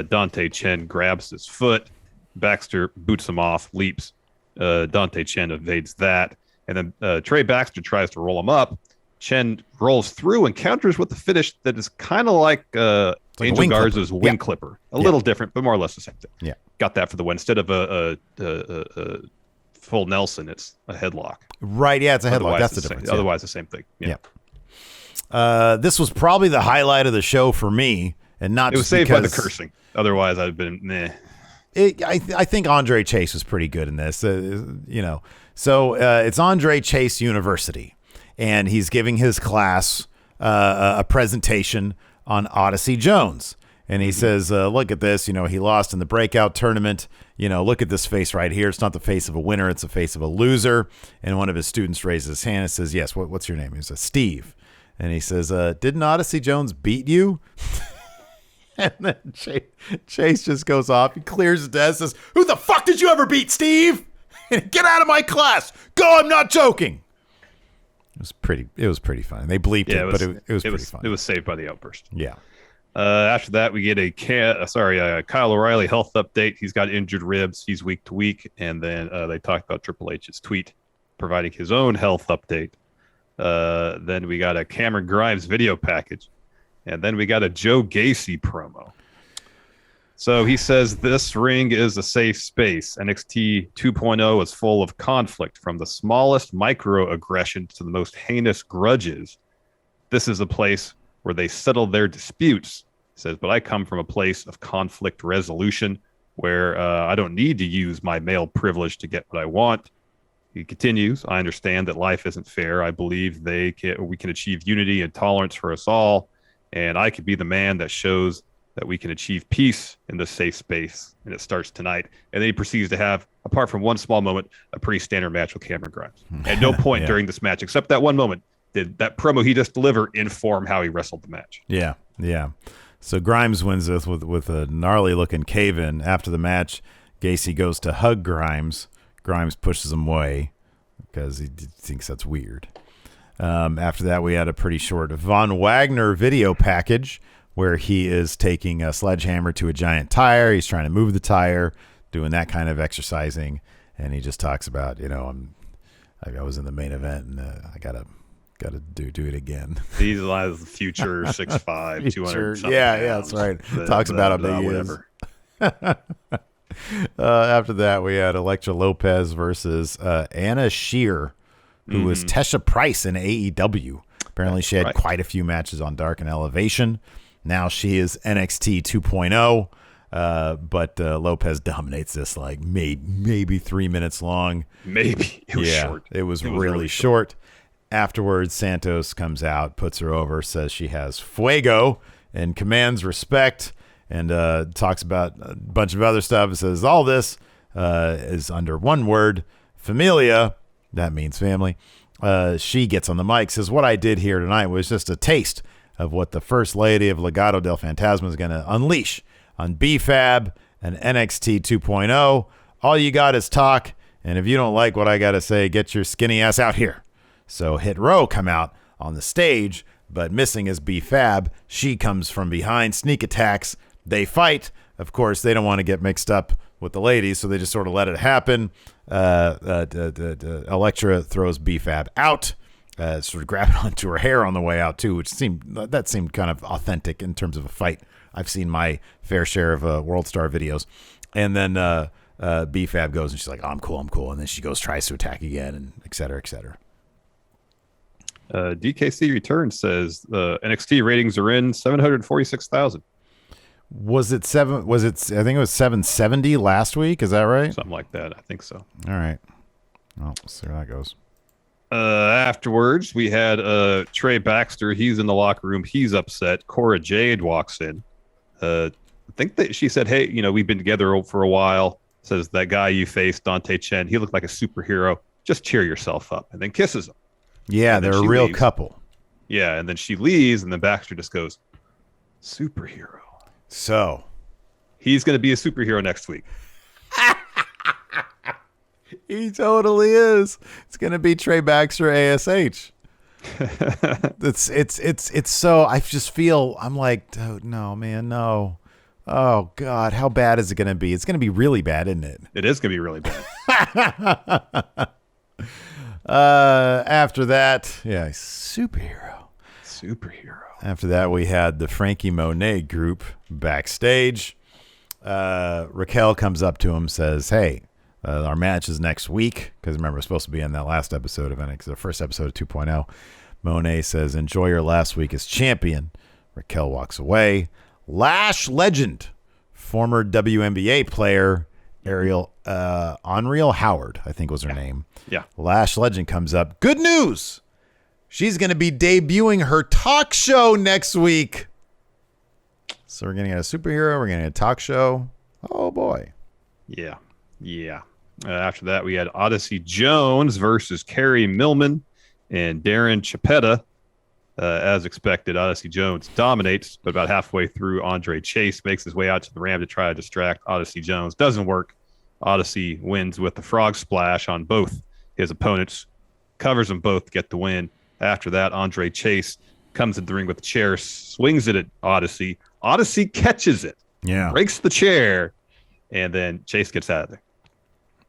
Dante Chen grabs his foot. Baxter boots him off, leaps. Dante Chen evades that. And then Trey Baxter tries to roll him up. Chen rolls through and counters with the finish that is kind of like Angel Garza's wing clipper. A little different, but more or less the same thing. Yeah. Got that for the win. Instead of a full Nelson, it's a headlock. Right, yeah, it's a headlock. That's the difference. Otherwise, the same thing. Yeah. This was probably the highlight of the show for me, and not. It was saved by the cursing. Otherwise, I'd have been meh. I think Andre Chase was pretty good in this. So it's Andre Chase University, and he's giving his class a presentation on Odyssey Jones. And he says, look at this, he lost in the breakout tournament. Look at this face right here. It's not the face of a winner. It's the face of a loser. And one of his students raises his hand and says, yes, what's your name? He says, Steve. And he says, didn't Odyssey Jones beat you? And then Chase just goes off. He clears his desk, says, who the fuck did you ever beat, Steve? Get out of my class. Go, I'm not joking. It was pretty funny. They bleeped it, but it was pretty funny. It was saved by the outburst. Yeah. After that, we get a Kyle O'Reilly health update. He's got injured ribs. He's week to week. And then they talked about Triple H's tweet providing his own health update. Then we got a Cameron Grimes video package. And then we got a Joe Gacy promo. So he says this ring is a safe space. NXT 2.0 is full of conflict, from the smallest microaggressions to the most heinous grudges. This is a place where they settle their disputes. He says, but I come from a place of conflict resolution where I don't need to use my male privilege to get what I want. He continues, I understand that life isn't fair. I believe we can achieve unity and tolerance for us all. And I could be the man that shows that we can achieve peace in this safe space. And it starts tonight. And then he proceeds to have, apart from one small moment, a pretty standard match with Cameron Grimes. At no point during this match, except that one moment, did that promo he just delivered inform how he wrestled the match. Yeah. So Grimes wins this with a gnarly-looking cave-in. After the match, Gacy goes to hug Grimes. Grimes pushes him away because he thinks that's weird. After that, we had a pretty short Von Wagner video package where he is taking a sledgehammer to a giant tire. He's trying to move the tire, doing that kind of exercising, and he just talks about, I was in the main event and I gotta do it again. He's like the future 6'5", 200. Yeah, that's right. Talks about how big he is. After that, we had Elektra Lopez versus Anna Scheer, who was Tesha Price in AEW. Apparently, she had quite a few matches on Dark and Elevation. Now she is NXT 2.0, but Lopez dominates this like maybe 3 minutes long. Maybe. It was short. It was really short. Afterwards, Santos comes out, puts her over, says she has fuego, and commands respect, and talks about a bunch of other stuff. It says all this is under one word, familia. That means family. She gets on the mic, says, what I did here tonight was just a taste of what the First Lady of Legado del Fantasma is going to unleash on BFAB and NXT 2.0. All you got is talk, and if you don't like what I got to say, get your skinny ass out here. So Hit Row come out on the stage, but missing is BFAB. She comes from behind, sneak attacks. They fight. Of course, they don't want to get mixed up with the ladies, so they just sort of let it happen. Elektra throws BFAB out, sort of grabbing onto her hair on the way out too, which seemed kind of authentic in terms of a fight. I've seen my fair share of World Star videos, and then BFAB goes and she's like, "Oh, I'm cool," and then she tries to attack again, and et cetera, et cetera. DKC Return says NXT ratings are in 746,000. Was it seven? Was it? I think it was 770 last week. Is that right? Something like that. I think so. All right. Well, we'll see how that goes. Afterwards, we had Trey Baxter. He's in the locker room. He's upset. Cora Jade walks in. I think that she said, "Hey, we've been together for a while." Says that guy you faced, Dante Chen. He looked like a superhero. Just cheer yourself up, and then kisses him. Yeah, they're a real couple. Yeah, and then she leaves, and then Baxter just goes, superhero. So he's going to be a superhero next week. He totally is. It's going to be Trey Baxter ASH. It's so, I just feel, I'm like, oh, no, man, no. Oh, God, how bad is it going to be? It's going to be really bad, isn't it? It is going to be really bad. After that, superhero. After that, we had the Frankie Monet group backstage. Raquel comes up to him, says, "Hey, our match is next week." Because remember, we're supposed to be in that last episode of NXT, the first episode of 2.0. Monet says, "Enjoy your last week as champion." Raquel walks away. Lash legend, former WNBA player, Unreal Howard, I think was her name. Yeah. Lash legend comes up. Good news. She's going to be debuting her talk show next week. So we're going to get a superhero. We're going to get a talk show. Oh, boy. Yeah. After that, we had Odyssey Jones versus Carrie Millman and Darren Chiapetta. As expected, Odyssey Jones dominates, but about halfway through, Andre Chase makes his way out to the ramp to try to distract Odyssey Jones. Doesn't work. Odyssey wins with the frog splash on both his opponents, covers them both to get the win. After that, Andre Chase comes into the ring with the chair, swings it at Odyssey. Odyssey catches it, breaks the chair, and then Chase gets out of there.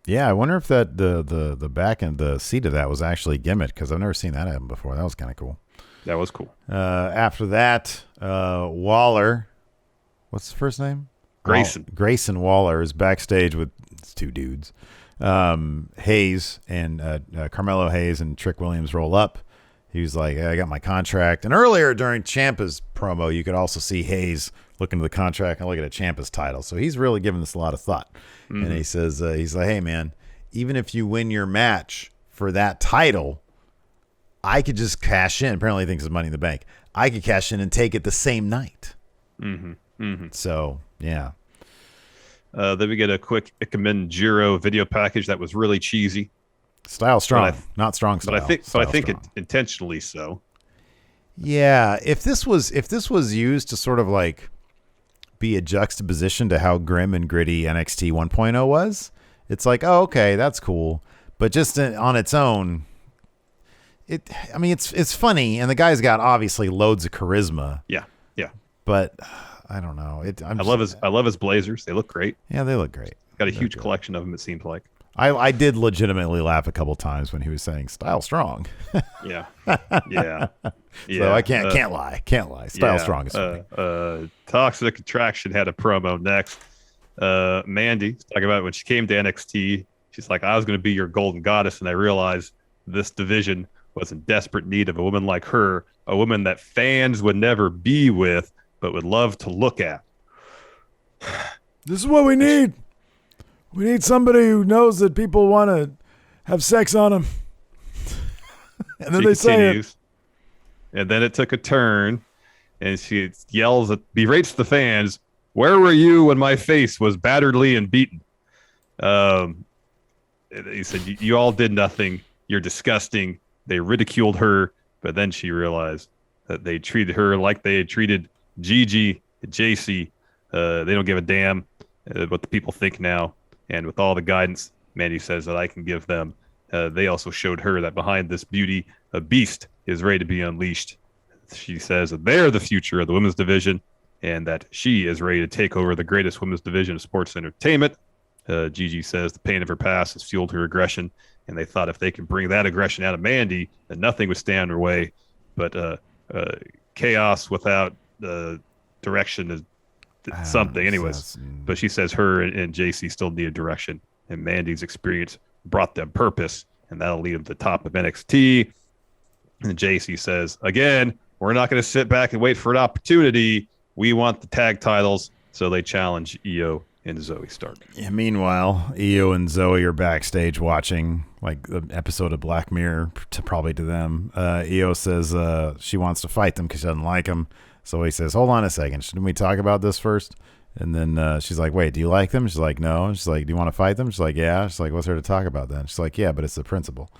Yeah, I wonder if that the back and the seat of that was actually gimmick, because I've never seen that happen before. That was kind of cool. That was cool. After that, Waller, what's the first name? Grayson Waller is backstage with two dudes. Hayes and Carmelo Hayes and Trick Williams roll up. He was like, "Hey, I got my contract." And earlier during Ciampa's promo, you could also see Hayes looking to the contract and looking at Ciampa's title. So he's really giving this a lot of thought. Mm-hmm. And he says, he's like, "Hey, man, even if you win your match for that title, I could just cash in. Apparently he thinks it's Money in the Bank. I could cash in and take it the same night. So, yeah. Then we get a quick Ikemen Jiro video package that was really cheesy. Style strong, not strong style. But I think it intentionally so. Yeah, if this was used to sort of like be a juxtaposition to how grim and gritty NXT 1.0 was, it's like, oh, okay, that's cool. But just on its own, it's funny, and the guy's got obviously loads of charisma. Yeah. But I don't know. I love his blazers. They look great. Yeah, they look great. Got a huge collection of them. It seems like. I did legitimately laugh a couple times when he was saying "style strong." Yeah. So I can't lie. Style strong is funny. Toxic Attraction had a promo next. Mandy talking about when she came to NXT. She's like, I was going to be your golden goddess, and I realized this division was in desperate need of a woman like her, a woman that fans would never be with, but would love to look at. This is what we need. We need somebody who knows that people want to have sex on them. And then they say it. And then it took a turn, and she yells, berates the fans, where were you when my face was batteredly and beaten? He said, you all did nothing. You're disgusting. They ridiculed her, but then she realized that they treated her like they had treated Gigi, Gacy. They don't give a damn what the people think now. And with all the guidance Mandy says that I can give them, they also showed her that behind this beauty, a beast is ready to be unleashed. She says that they're the future of the women's division and that she is ready to take over the greatest women's division of sports entertainment. Gigi says the pain of her past has fueled her aggression, and they thought if they could bring that aggression out of Mandy, then nothing would stand in her way. But chaos without direction is something. Anyways, but she says her and JC still need a direction, and Mandy's experience brought them purpose, and that'll lead them to the top of NXT. And JC says, again, we're not going to sit back and wait for an opportunity. We want the tag titles, so they challenge Io and Zoe Stark. Yeah, meanwhile, Io and Zoe are backstage watching like the episode of Black Mirror, probably to them. Io says she wants to fight them because she doesn't like them. So he says, hold on a second. Shouldn't we talk about this first? And then she's like, wait, do you like them? She's like, no. And she's like, do you want to fight them? She's like, yeah. She's like, what's there to talk about then? She's like, yeah, but it's the principle.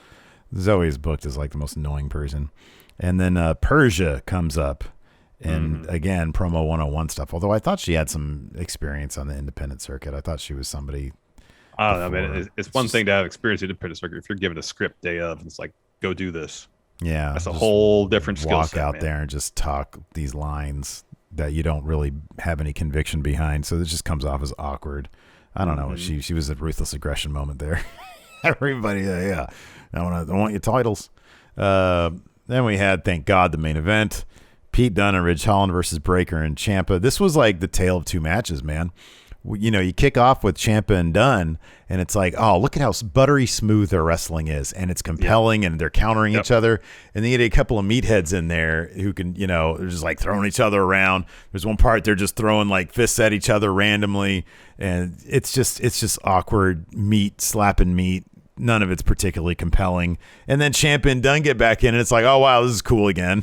Zoe's booked as like the most annoying person. And then Persia comes up. And again, promo 101 stuff. Although I thought she had some experience on the independent circuit. I thought she was somebody. I don't know, man. It's one thing to have experience in the independent circuit. If you're given a script day of, it's like, go do this. Yeah. That's a whole different skill set. Walk out there and just talk these lines that you don't really have any conviction behind. So it just comes off as awkward. I don't know. She was a ruthless aggression moment there. Everybody, yeah. I want your titles. Then we had, thank God, the main event. Pete Dunne and Ridge Holland versus Breaker and Ciampa. This was like the tale of two matches, man. You know, you kick off with Ciampa and Dunne, and it's like, oh, look at how buttery smooth their wrestling is, and it's compelling, and they're countering each other. And then you get a couple of meatheads in there who can, you know, they're just like throwing each other around. There's one part they're just throwing like fists at each other randomly, and it's just awkward meat slapping meat. None of it's particularly compelling. And then Ciampa and Dunne get back in, and it's like, oh wow, this is cool again.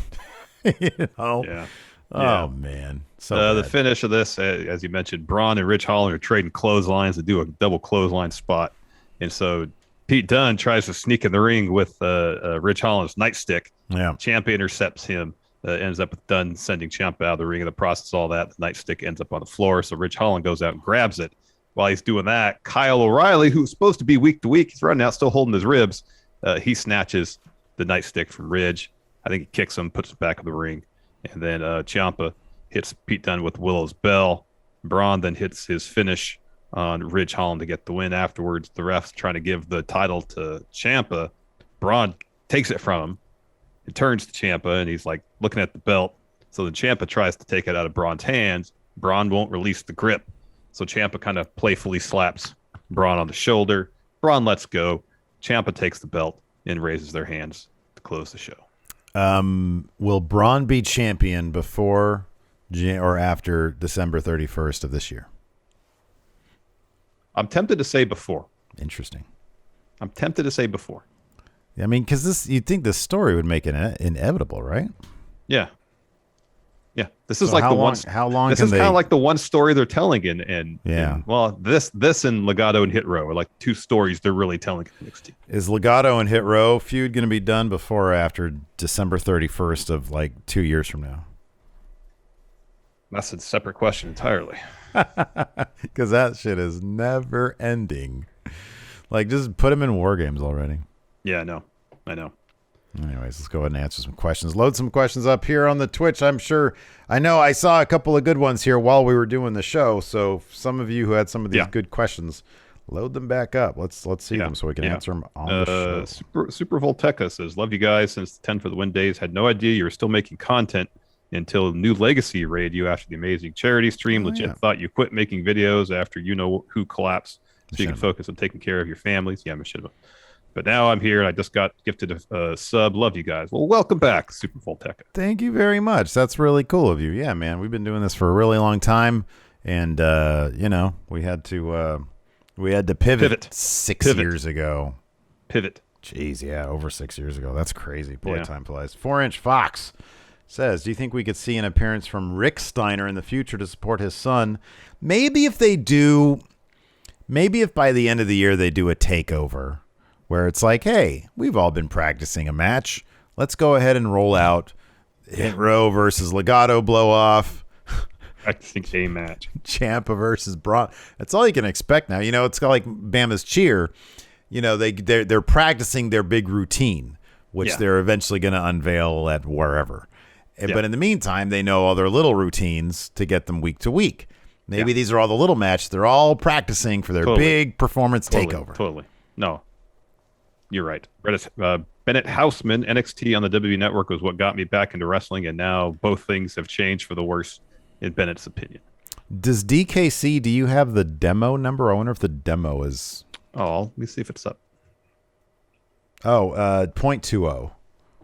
You know? Yeah. Oh man. So the finish of this, as you mentioned, Braun and Ridge Holland are trading clotheslines to do a double clothesline spot, and so Pete Dunne tries to sneak in the ring with Ridge Holland's nightstick. Yeah. Ciampa intercepts him. Ends up with Dunne sending Ciampa out of the ring. In the process, all that, the nightstick ends up on the floor. So Ridge Holland goes out and grabs it. While he's doing that, Kyle O'Reilly, who's supposed to be week to week, he's running out, still holding his ribs. He snatches the nightstick from Ridge. I think he kicks him, puts it back in the ring. And then Ciampa hits Pete Dunne with Willow's Bell. Braun then hits his finish on Ridge Holland to get the win afterwards. The ref's trying to give the title to Ciampa. Braun takes it from him. It turns to Ciampa, and he's like looking at the belt. So then Ciampa tries to take it out of Braun's hands. Braun won't release the grip. So Ciampa kind of playfully slaps Braun on the shoulder. Braun lets go. Ciampa takes the belt and raises their hands to close the show. Will Braun be champion before or after December 31st of this year? I'm tempted to say before. Interesting. I'm tempted to say before. I mean, because you'd think this story would make it inevitable, right? Yeah. Yeah. This is So like how the long, one. How long This can is they? kind of like the one story they're telling in Yeah. well, this and Legado and Hit Row are like two stories they're really telling in NXT. Is Legado and Hit Row feud going to be done before or after December 31st of like 2 years from now? That's a separate question entirely. Because that shit is never ending. Like, just put them in war games already. Yeah, I know. Anyways, let's go ahead and answer some questions. Load some questions up here on the Twitch. I know I saw a couple of good ones here while we were doing the show. So some of you who had some of these good questions, load them back up. Let's see them so we can answer them on the show. Super Volteca says, love you guys since the 10 for the Win days. Had no idea you were still making content until New Legacy raid you after the amazing charity stream. Legit thought you quit making videos after you know who collapsed so you can focus on taking care of your families. Yeah, Machinima. But now I'm here and I just got gifted a sub. Love you guys. Well, welcome back, Super Volteca. Thank you very much. That's really cool of you. Yeah, man. We've been doing this for a really long time. And, we had to pivot 6 years ago. Pivot. Jeez, yeah, over 6 years ago. That's crazy. Boy, time flies. 4-inch Fox says, do you think we could see an appearance from Rick Steiner in the future to support his son? Maybe if they do, maybe if by the end of the year they do a takeover where it's like, hey, we've all been practicing a match. Let's go ahead and roll out Hit Row versus Legado blow off. Practicing a match. Ciampa versus Braun. That's all you can expect now. It's kind of like Bama's Cheer. They're practicing their big routine, which they're eventually going to unveil at wherever. But in the meantime, they know other little routines to get them week to week. Maybe these are all the little matches. They're all practicing for their big performance takeover. Totally. No, you're right. Bennett Houseman, NXT on the WWE Network was what got me back into wrestling, and now both things have changed for the worse, in Bennett's opinion. Does DKC, do you have the demo number? I wonder if the demo is... Oh, let me see if it's up. Oh, 0.20.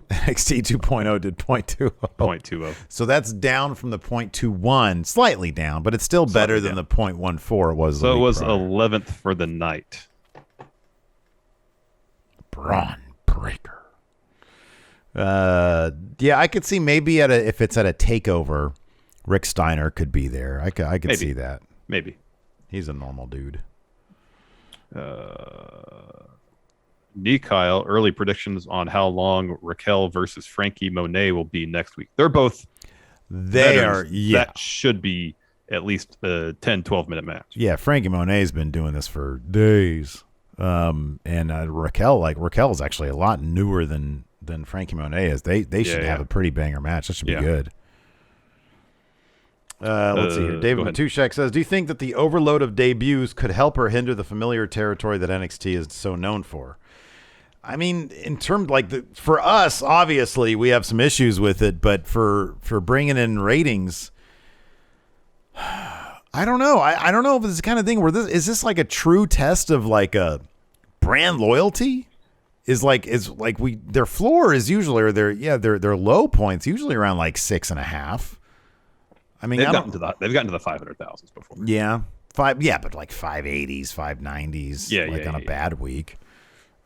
NXT 2.0 did 0.20. 0.20. So that's down from the 0.21, slightly down, but it's still better than the 0.14 it was. So it was 11th for the night. Braun Breaker. I could see maybe if it's at a takeover, Rick Steiner could be there. I could see that. Maybe. He's a normal dude. Kyle, early predictions on how long Raquel versus Frankie Monet will be next week. They're both veterans. That should be at least a 10, 12-minute match. Yeah, Frankie Monet's been doing this for days. And Raquel is actually a lot newer than Frankie Monet is. They should have a pretty banger match. That should be good. Let's see here. David Matushek says, do you think that the overload of debuts could help or hinder the familiar territory that NXT is so known for? I mean, in terms for us, obviously we have some issues with it, but for bringing in ratings, I don't know. I don't know if it's the kind of thing where is this like a true test of like a brand loyalty? Their floor is usually, or their low points usually around like 6.5. I mean, they've gotten to the 500,000s before. Yeah, but like 580s, 590s, on a bad week.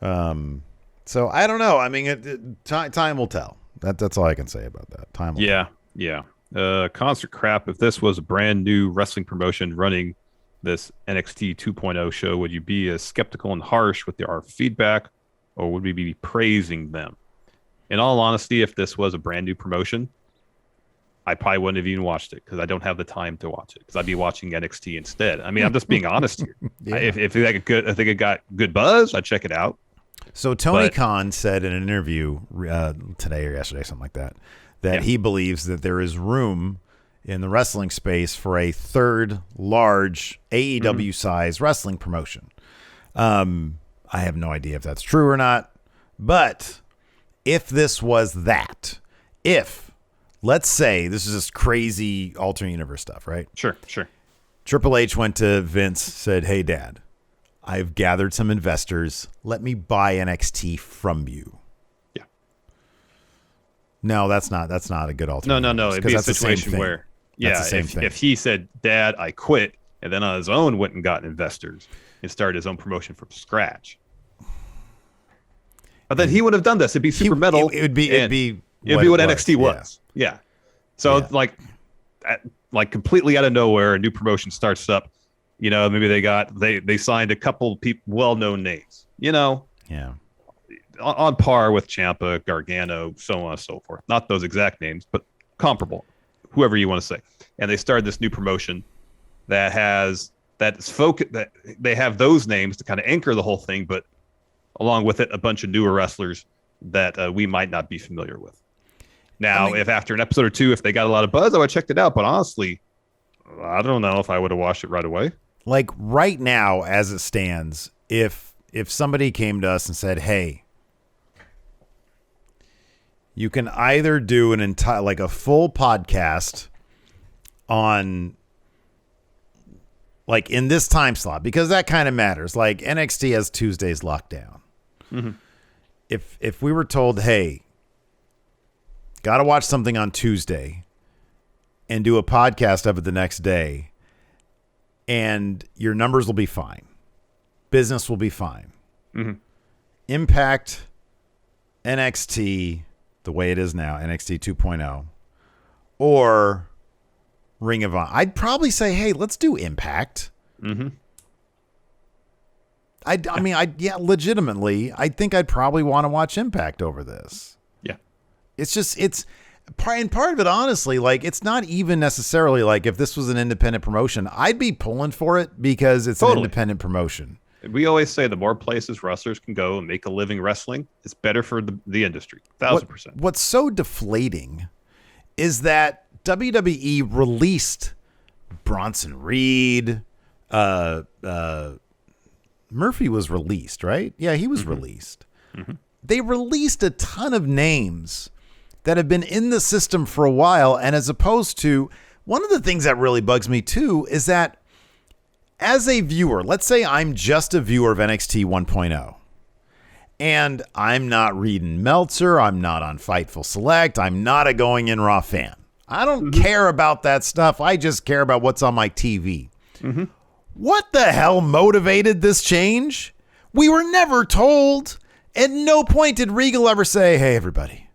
So I don't know. I mean, time will tell. That's all I can say about that. Time will tell. Yeah. Concert crap. If this was a brand new wrestling promotion running this NXT 2.0 show, would you be as skeptical and harsh with our feedback, or would we be praising them? In all honesty, if this was a brand new promotion, I probably wouldn't have even watched it because I don't have the time to watch it because I'd be watching NXT instead. I mean, I'm just being honest here. If I think it got good buzz, I'd check it out. So Tony Khan said in an interview today or yesterday, something like that he believes that there is room in the wrestling space for a third large AEW size wrestling promotion. I have no idea if that's true or not, but if this was that, let's say this is just crazy alternate universe stuff, right? Sure. Triple H went to Vince, said, "Hey, Dad, I've gathered some investors. Let me buy NXT from you." Yeah. No, that's not a good alternative. No. It'd be a situation where, if he said, "Dad, I quit," and then on his own went and got investors and started his own promotion from scratch, But then he would have done this. It'd be super metal. It'd be what NXT was. Yeah. So like completely out of nowhere, a new promotion starts up. You know, maybe they signed a couple well-known names. You know. Yeah. On par with Ciampa, Gargano, so on and so forth. Not those exact names, but comparable, whoever you want to say. And they started this new promotion that they have those names to kind of anchor the whole thing, but along with it, a bunch of newer wrestlers that we might not be familiar with. Now, if after an episode or two, if they got a lot of buzz, I would have checked it out. But honestly, I don't know if I would have watched it right away. Like right now, as it stands, if somebody came to us and said, "Hey, you can either do an entire, like a full podcast on, like in this time slot," because that kind of matters. Like NXT has Tuesdays locked down. Mm-hmm. If we were told, "Hey, got to watch something on Tuesday and do a podcast of it the next day, and your numbers will be fine. Business will be fine." Mm-hmm. Impact, NXT, the way it is now, NXT 2.0, or Ring of Honor. I'd probably say, hey, let's do Impact. Mm-hmm. I mean, legitimately, I think I'd probably want to watch Impact over this. Yeah. It's part of it, honestly, like, it's not even necessarily like if this was an independent promotion, I'd be pulling for it because it's an independent promotion. We always say the more places wrestlers can go and make a living wrestling, it's better for the industry. 1,000%. What's so deflating is that WWE released Bronson Reed. Murphy was released, right? Yeah, he was released. Mm-hmm. They released a ton of names that have been in the system for a while. And as opposed to, one of the things that really bugs me too is that as a viewer, let's say I'm just a viewer of NXT 1.0 and I'm not reading Meltzer, I'm not on Fightful Select, I'm not a Going In Raw fan. I don't care about that stuff. I just care about what's on my TV. Mm-hmm. What the hell motivated this change? We were never told. At no point did Regal ever say, "Hey, everybody,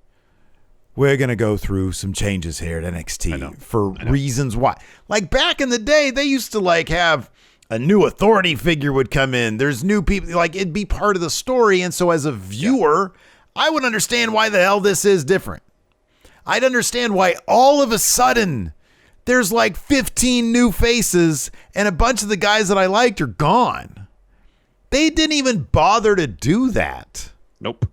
we're going to go through some changes here at NXT for reasons why." Like back in the day, they used to like have a new authority figure would come in. There's new people, like it'd be part of the story. And so as a viewer, I would understand why the hell this is different. I'd understand why all of a sudden there's like 15 new faces and a bunch of the guys that I liked are gone. They didn't even bother to do that. Nope.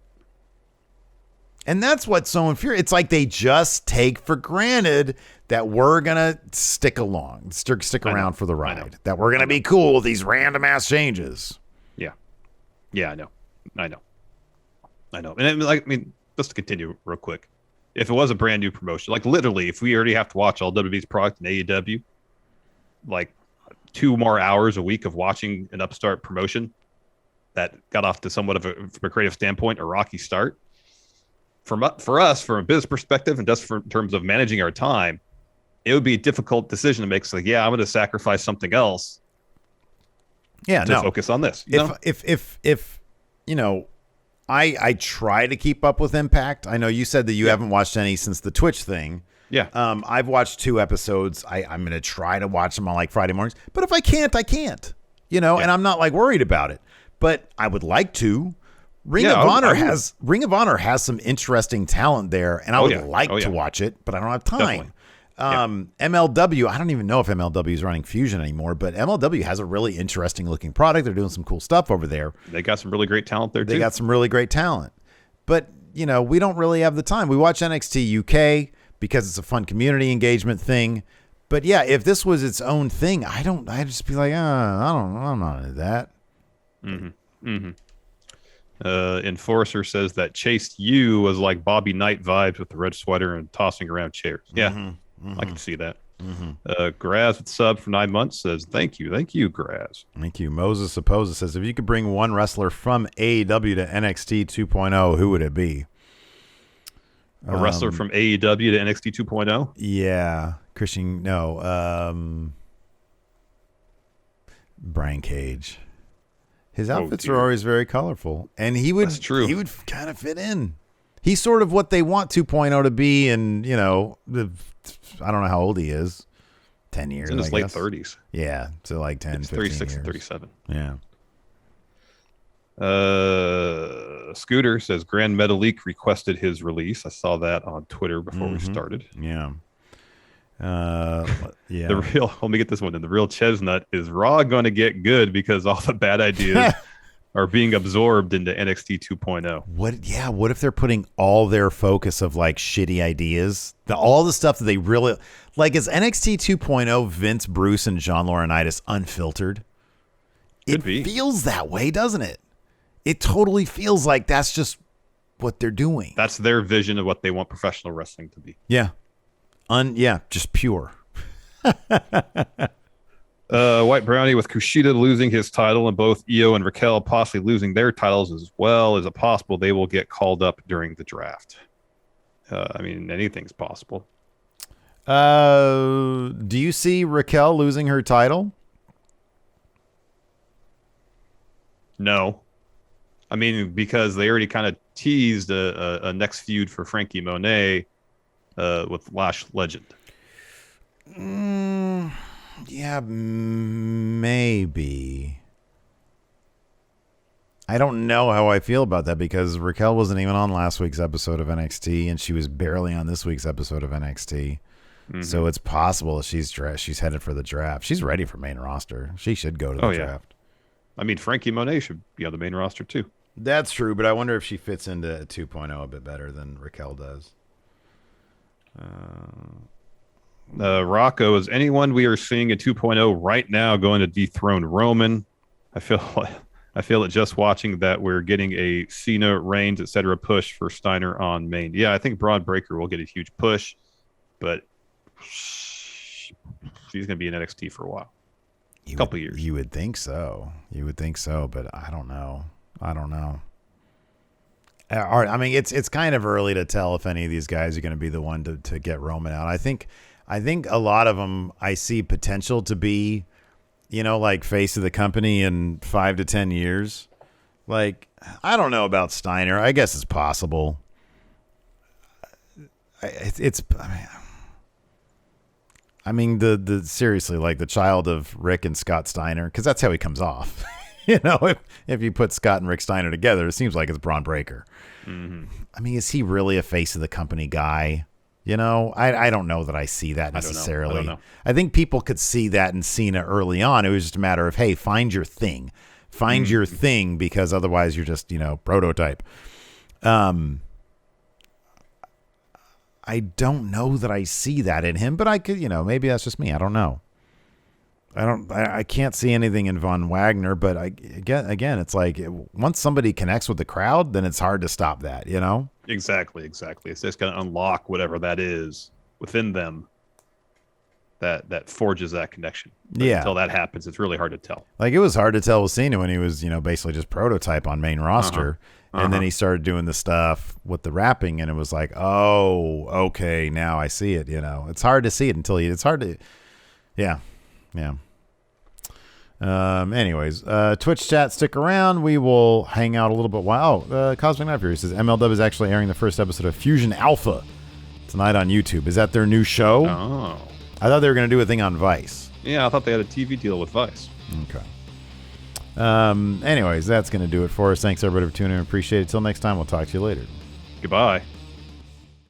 And that's what's so infuriating. It's like they just take for granted that we're going to stick around for the ride, that we're going to be cool with these random ass changes. Yeah. Yeah, I know. And I mean, just to continue real quick, if it was a brand new promotion, like literally, if we already have to watch all WWE's product in AEW, like 2 more hours a week of watching an upstart promotion that got off to somewhat of from a creative standpoint, a rocky start. For us, from a business perspective, and just in terms of managing our time, it would be a difficult decision to make. So, I'm going to sacrifice something else. Yeah, to focus on this. If I try to keep up with Impact. I know you said that you haven't watched any since the Twitch thing. Yeah. I've watched 2 episodes. I'm going to try to watch them on like Friday mornings. But if I can't, I can't. And I'm not like worried about it. But I would like to. Ring of Honor has some interesting talent there, and I would like to watch it, but I don't have time. MLW, I don't even know if MLW is running Fusion anymore, but MLW has a really interesting looking product. They're doing some cool stuff over there. They got some really great talent there, too. They got some really great talent. But, we don't really have the time. We watch NXT UK because it's a fun community engagement thing. But, yeah, if this was its own thing, I'd just be like, I'm not into that. Mm-hmm. Mm-hmm. Enforcer says that Chase U was like Bobby Knight vibes with the red sweater and tossing around chairs. Yeah, I can see that. Graz with sub for 9 months says, thank you, Graz. Thank you. Moses Supposes says, if you could bring one wrestler from AEW to NXT 2.0, who would it be? A wrestler from AEW to NXT 2.0? Yeah. Christian, no. Brian Cage. His outfits are always very colorful, and That's true. He would kind of fit in. He's sort of what they want 2.0 to be, and I don't know how old he is. 10 years. He's in his late 30s. Yeah, so like 10, 15 36 years. and 37. Yeah. Scooter says Grand Metalik requested his release. I saw that on Twitter before we started. Yeah. Yeah. Let me get this one in. The real Chestnut, is Raw going to get good because all the bad ideas are being absorbed into NXT 2.0? What if they're putting all their focus of like shitty ideas, all the stuff that they really like, is NXT 2.0 Vince, Bruce, and John Laurinaitis unfiltered? It feels that way, doesn't it? It totally feels like that's just what they're doing. That's their vision of what they want professional wrestling to be. Yeah. Just pure. White Brownie, with Kushida losing his title and both Io and Raquel possibly losing their titles as well, is it possible they will get called up during the draft? Anything's possible. Do you see Raquel losing her title? No. Because they already kind of teased a next feud for Frankie Monet with Lash Legend. Yeah, maybe. I don't know how I feel about that because Raquel wasn't even on last week's episode of NXT, and she was barely on this week's episode of NXT. Mm-hmm. So it's possible she's headed for the draft. She's ready for main roster. She should go to the draft. Frankie Monet should be on the main roster too. That's true, but I wonder if she fits into 2.0 a bit better than Raquel does. Rocco, is anyone we are seeing in 2.0 right now going to dethrone Roman? I feel it just watching that we're getting a Cena, Reigns, etc. push for Steiner on main. Yeah, I think Braun Breaker will get a huge push, but she's going to be in NXT for a while. A couple years. You would think so. But I don't know. It's kind of early to tell if any of these guys are going to be the one to get Roman out. I think a lot of them I see potential to be, like face of the company in 5 to 10 years. Like, I don't know about Steiner. I guess it's possible. Seriously, like the child of Rick and Scott Steiner, because that's how he comes off. If you put Scott and Rick Steiner together, it seems like it's Braun Breaker. Mm-hmm. Is he really a face of the company guy? I don't know that I see that necessarily. I don't know. I think people could see that in Cena early on. It was just a matter of, hey, find your thing. Find your thing, because otherwise you're just, prototype. I don't know that I see that in him, but I could, maybe that's just me. I don't know. I can't see anything in Von Wagner, but again, it's like once somebody connects with the crowd, then it's hard to stop that, Exactly. It's just going to unlock whatever that is within them that forges that connection. But until that happens, it's really hard to tell. Like, it was hard to tell with Cena when he was, basically just prototype on main roster. And then he started doing the stuff with the rapping, and it was like, oh, okay, now I see it. It's hard to see it it's hard to, yeah. Anyways, Twitch chat, stick around. We will hang out a little bit while. Cosmic Knife Fury says MLW is actually airing the first episode of Fusion Alpha tonight on YouTube. Is that their new show? Oh, I thought they were going to do a thing on Vice. Yeah, I thought they had a TV deal with Vice. Okay. Anyways, that's going to do it for us. Thanks everybody for tuning in. Appreciate it. Till next time, we'll talk to you later. Goodbye.